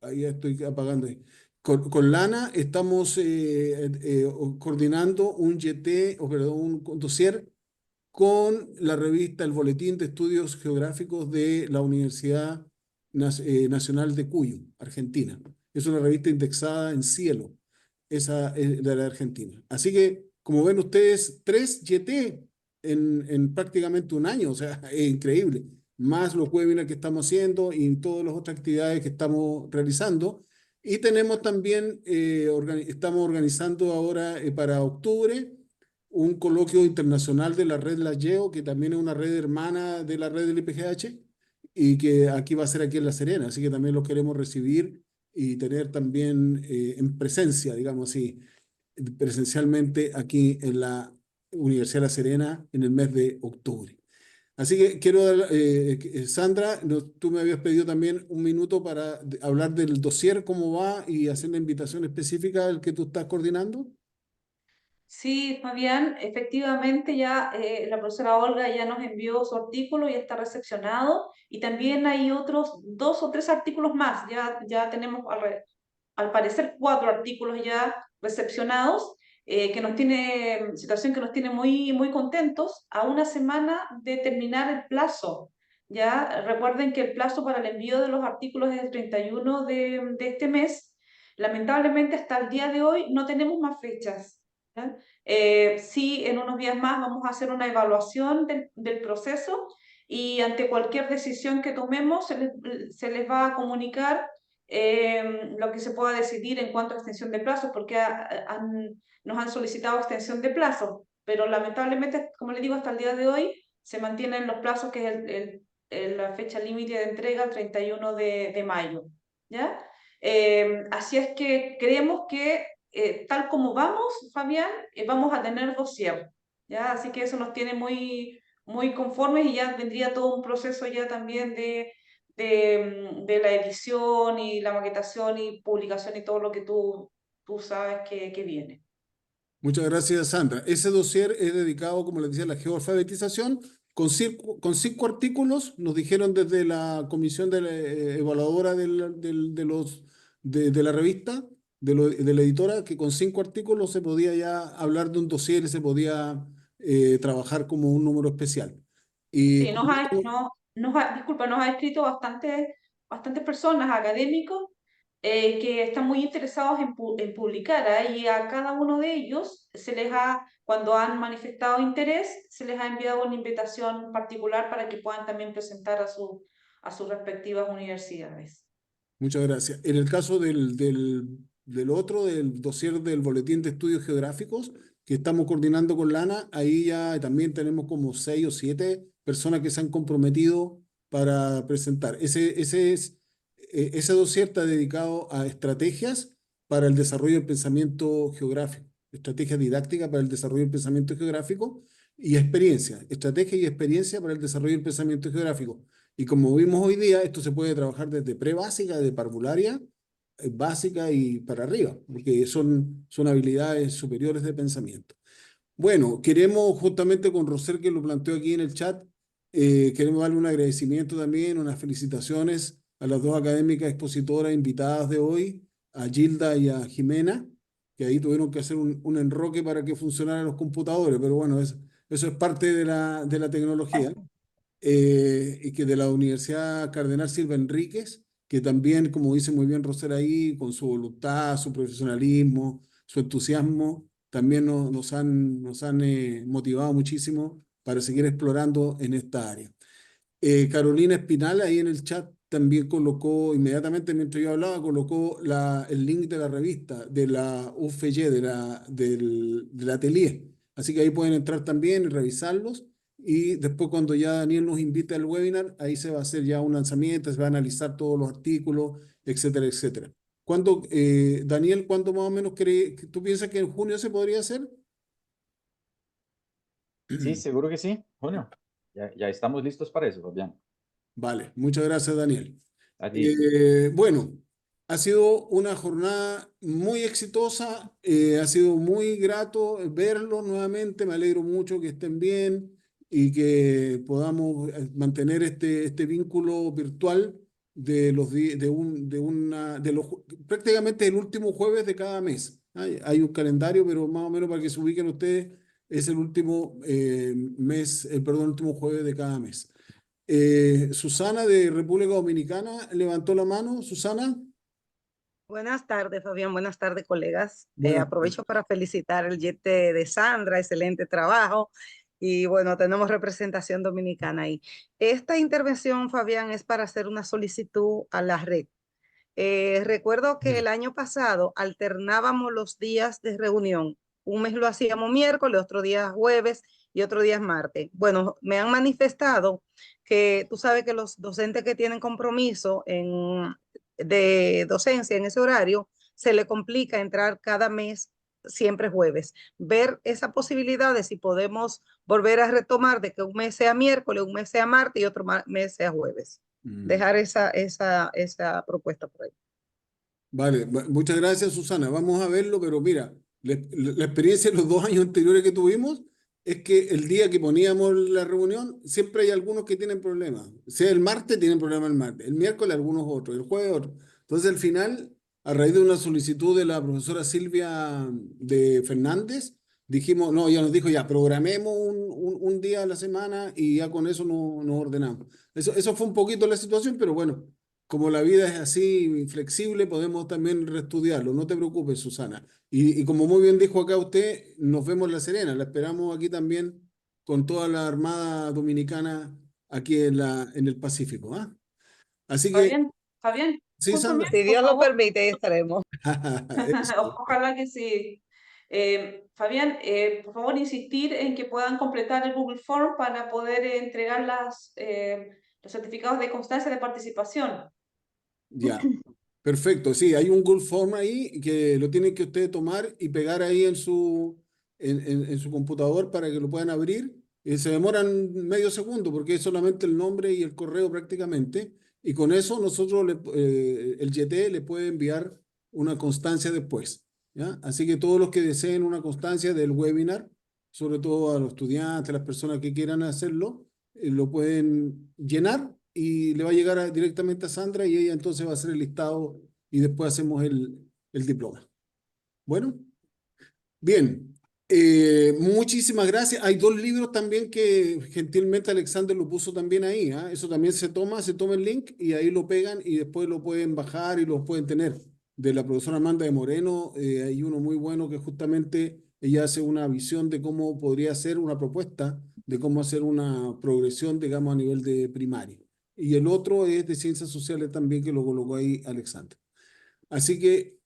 Ahí estoy apagando ahí. Con Lana estamos coordinando un un dossier con la revista El Boletín de Estudios Geográficos de la Universidad Nacional de Cuyo, Argentina. Es una revista indexada en Cielo, esa es de la Argentina. Así que, como ven ustedes, 3 YT en prácticamente un año, o sea, es increíble. Más los webinars que estamos haciendo y todas las otras actividades que estamos realizando. Y tenemos también, estamos organizando ahora para octubre un coloquio internacional de la red La Yeo, que también es una red hermana de la red del IPGH, y que aquí va a ser aquí en La Serena, así que también los queremos recibir y tener también en presencia, digamos así, presencialmente aquí en la Universidad de La Serena en el mes de octubre. Así que quiero dar, Sandra, tú me habías pedido también un minuto para hablar del dossier, cómo va y hacer la invitación específica al que tú estás coordinando. Sí, Fabián, efectivamente ya la profesora Olga ya nos envió su artículo, ya está recepcionado y también hay otros 2 o 3 artículos más, ya tenemos al parecer 4 artículos ya recepcionados, situación que nos tiene muy contentos a una semana de terminar el plazo. Ya recuerden que el plazo para el envío de los artículos es el 31 de este mes. Lamentablemente hasta el día de hoy no tenemos más fechas. ¿Ya? Sí, en unos días más vamos a hacer una evaluación del proceso y ante cualquier decisión que tomemos se les va a comunicar lo que se pueda decidir en cuanto a extensión de plazos, porque nos han solicitado extensión de plazos, pero lamentablemente, como les digo, hasta el día de hoy se mantienen los plazos, que es la fecha límite de entrega, el 31 de mayo. ¿Ya? Así es que creemos que tal como vamos, Fabián, vamos a tener dossier, ¿ya? Así que eso nos tiene muy conformes y ya vendría todo un proceso ya también de la edición y la maquetación y publicación y todo lo que tú sabes que viene. Muchas gracias, Sandra. Ese dossier es dedicado, como les decía, a la geoalfabetización, con 5 artículos. Nos dijeron desde la comisión evaluadora de la revista, de la editora, que con 5 artículos se podía ya hablar de un dossier y se podía trabajar como un número especial. Y Sí, disculpa, nos ha escrito bastantes personas, académicos, que están muy interesados en publicar, ¿ah? Y a cada uno de ellos cuando han manifestado interés, se les ha enviado una invitación particular para que puedan también presentar a sus respectivas universidades. muchas gracias. En el caso del dossier del Boletín de Estudios Geográficos, que estamos coordinando con Lana, ahí ya también tenemos como 6 o 7 personas que se han comprometido para presentar. Ese dossier está dedicado a estrategias para el desarrollo del pensamiento geográfico, estrategias didácticas para el desarrollo del pensamiento geográfico y estrategia y experiencia para el desarrollo del pensamiento geográfico. Y como vimos hoy día, esto se puede trabajar desde prebásica, de parvularia, básica y para arriba, porque son habilidades superiores de pensamiento. Bueno, queremos justamente con Roser, que lo planteó aquí en el chat, queremos darle un agradecimiento también, unas felicitaciones a las 2 académicas expositoras invitadas de hoy, a Gilda y a Jimena, que ahí tuvieron que hacer un enroque para que funcionaran los computadores, pero bueno, eso es parte de la tecnología. Y que de la Universidad Cardenal Silva Enríquez, que también, como dice muy bien Roser ahí, con su voluntad, su profesionalismo, su entusiasmo, también nos han motivado muchísimo para seguir explorando en esta área. Carolina Espinal ahí en el chat también colocó, inmediatamente mientras yo hablaba, colocó el link de la revista, de la UFY, del atelier. Así que ahí pueden entrar también y revisarlos. Y después cuando ya Daniel nos invite al webinar, ahí se va a hacer ya un lanzamiento, se va a analizar todos los artículos, etcétera, etcétera. Daniel, ¿cuándo más o menos tú piensas que en junio se podría hacer? Sí, seguro que sí, junio. Ya estamos listos para eso, Fabián. Vale, muchas gracias, Daniel. A ti. Bueno, ha sido una jornada muy exitosa, ha sido muy grato verlos nuevamente, me alegro mucho que estén bien y que podamos mantener este vínculo virtual prácticamente el último jueves de cada mes. Hay un calendario, pero más o menos para que se ubiquen ustedes, es el último último jueves de cada mes. Susana de República Dominicana levantó la mano. Susana. Buenas tardes, Fabián. Buenas tardes, colegas. Buenas Aprovecho para felicitar el JET de Sandra, excelente trabajo. Y bueno, tenemos representación dominicana ahí. Esta intervención, Fabián, es para hacer una solicitud a la red. Recuerdo que el año pasado alternábamos los días de reunión. Un mes lo hacíamos miércoles, otro día jueves y otro día martes. Bueno, me han manifestado que tú sabes que los docentes que tienen compromiso de docencia en ese horario, se le complica entrar cada mes, siempre jueves. Ver esa posibilidad de si podemos volver a retomar de que un mes sea miércoles, un mes sea martes y otro mes sea jueves. Dejar esa propuesta por ahí. Vale, muchas gracias, Susana. Vamos a verlo, pero mira, la experiencia de los 2 años anteriores que tuvimos es que el día que poníamos la reunión, siempre hay algunos que tienen problemas. Sea el martes, tienen problemas el martes, el miércoles algunos otros, el jueves otros. Entonces, al final, a raíz de una solicitud de la profesora Silvia de Fernández, dijimos, no, ella nos dijo, ya, programemos un día a la semana y ya con eso nos ordenamos. Eso fue un poquito la situación, pero bueno, como la vida es así flexible, podemos también reestudiarlo. No te preocupes, Susana. Y como muy bien dijo acá usted, nos vemos en La Serena. La esperamos aquí también con toda la Armada Dominicana aquí en el Pacífico. ¿Ah? Así que... Fabián, sí, Sandra. Si Dios lo permite, ahí estaremos. Ojalá que sí. Fabián, por favor, insistir en que puedan completar el Google Form para poder entregar los certificados de constancia de participación. Ya, perfecto. Sí, hay un Google Form ahí que lo tienen que ustedes tomar y pegar ahí en su computador para que lo puedan abrir. Se demoran medio segundo porque es solamente el nombre y el correo prácticamente. Y con eso nosotros, el YT le puede enviar una constancia después. ¿Ya? Así que todos los que deseen una constancia del webinar, sobre todo a los estudiantes, las personas que quieran hacerlo, lo pueden llenar y le va a llegar directamente a Sandra y ella entonces va a hacer el listado y después hacemos el diploma. Bueno, bien. Muchísimas gracias. Hay 2 libros también que gentilmente Alexander lo puso también ahí. Eso también se toma el link y ahí lo pegan y después lo pueden bajar y lo pueden tener. De la profesora Amanda de Moreno, hay uno muy bueno que justamente ella hace una visión de cómo podría ser una propuesta de cómo hacer una progresión, digamos, a nivel de primaria. Y el otro es de Ciencias Sociales también, que lo colocó ahí Alexander. Así que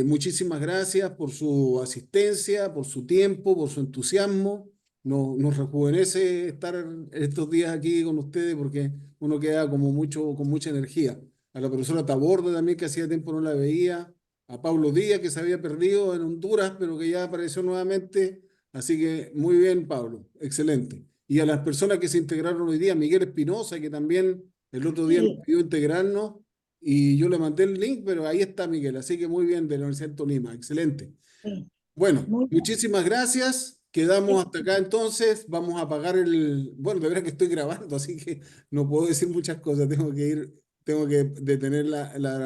muchísimas gracias por su asistencia, por su tiempo, por su entusiasmo. Nos rejuvenece estar estos días aquí con ustedes porque uno queda con mucha energía. A la profesora Taborde también, que hacía tiempo no la veía. A Pablo Díaz, que se había perdido en Honduras, pero que ya apareció nuevamente. Así que muy bien, Pablo. Excelente. Y a las personas que se integraron hoy día, Miguel Espinosa, que también el otro día nos pidió integrarnos. Y yo le mandé el link, pero ahí está Miguel. Así que muy bien, de la Universidad de Tolima. Excelente. Sí. Bueno, muchísimas gracias. Quedamos hasta acá entonces. Vamos a apagar bueno, de verdad que estoy grabando, así que no puedo decir muchas cosas. Tengo que detener la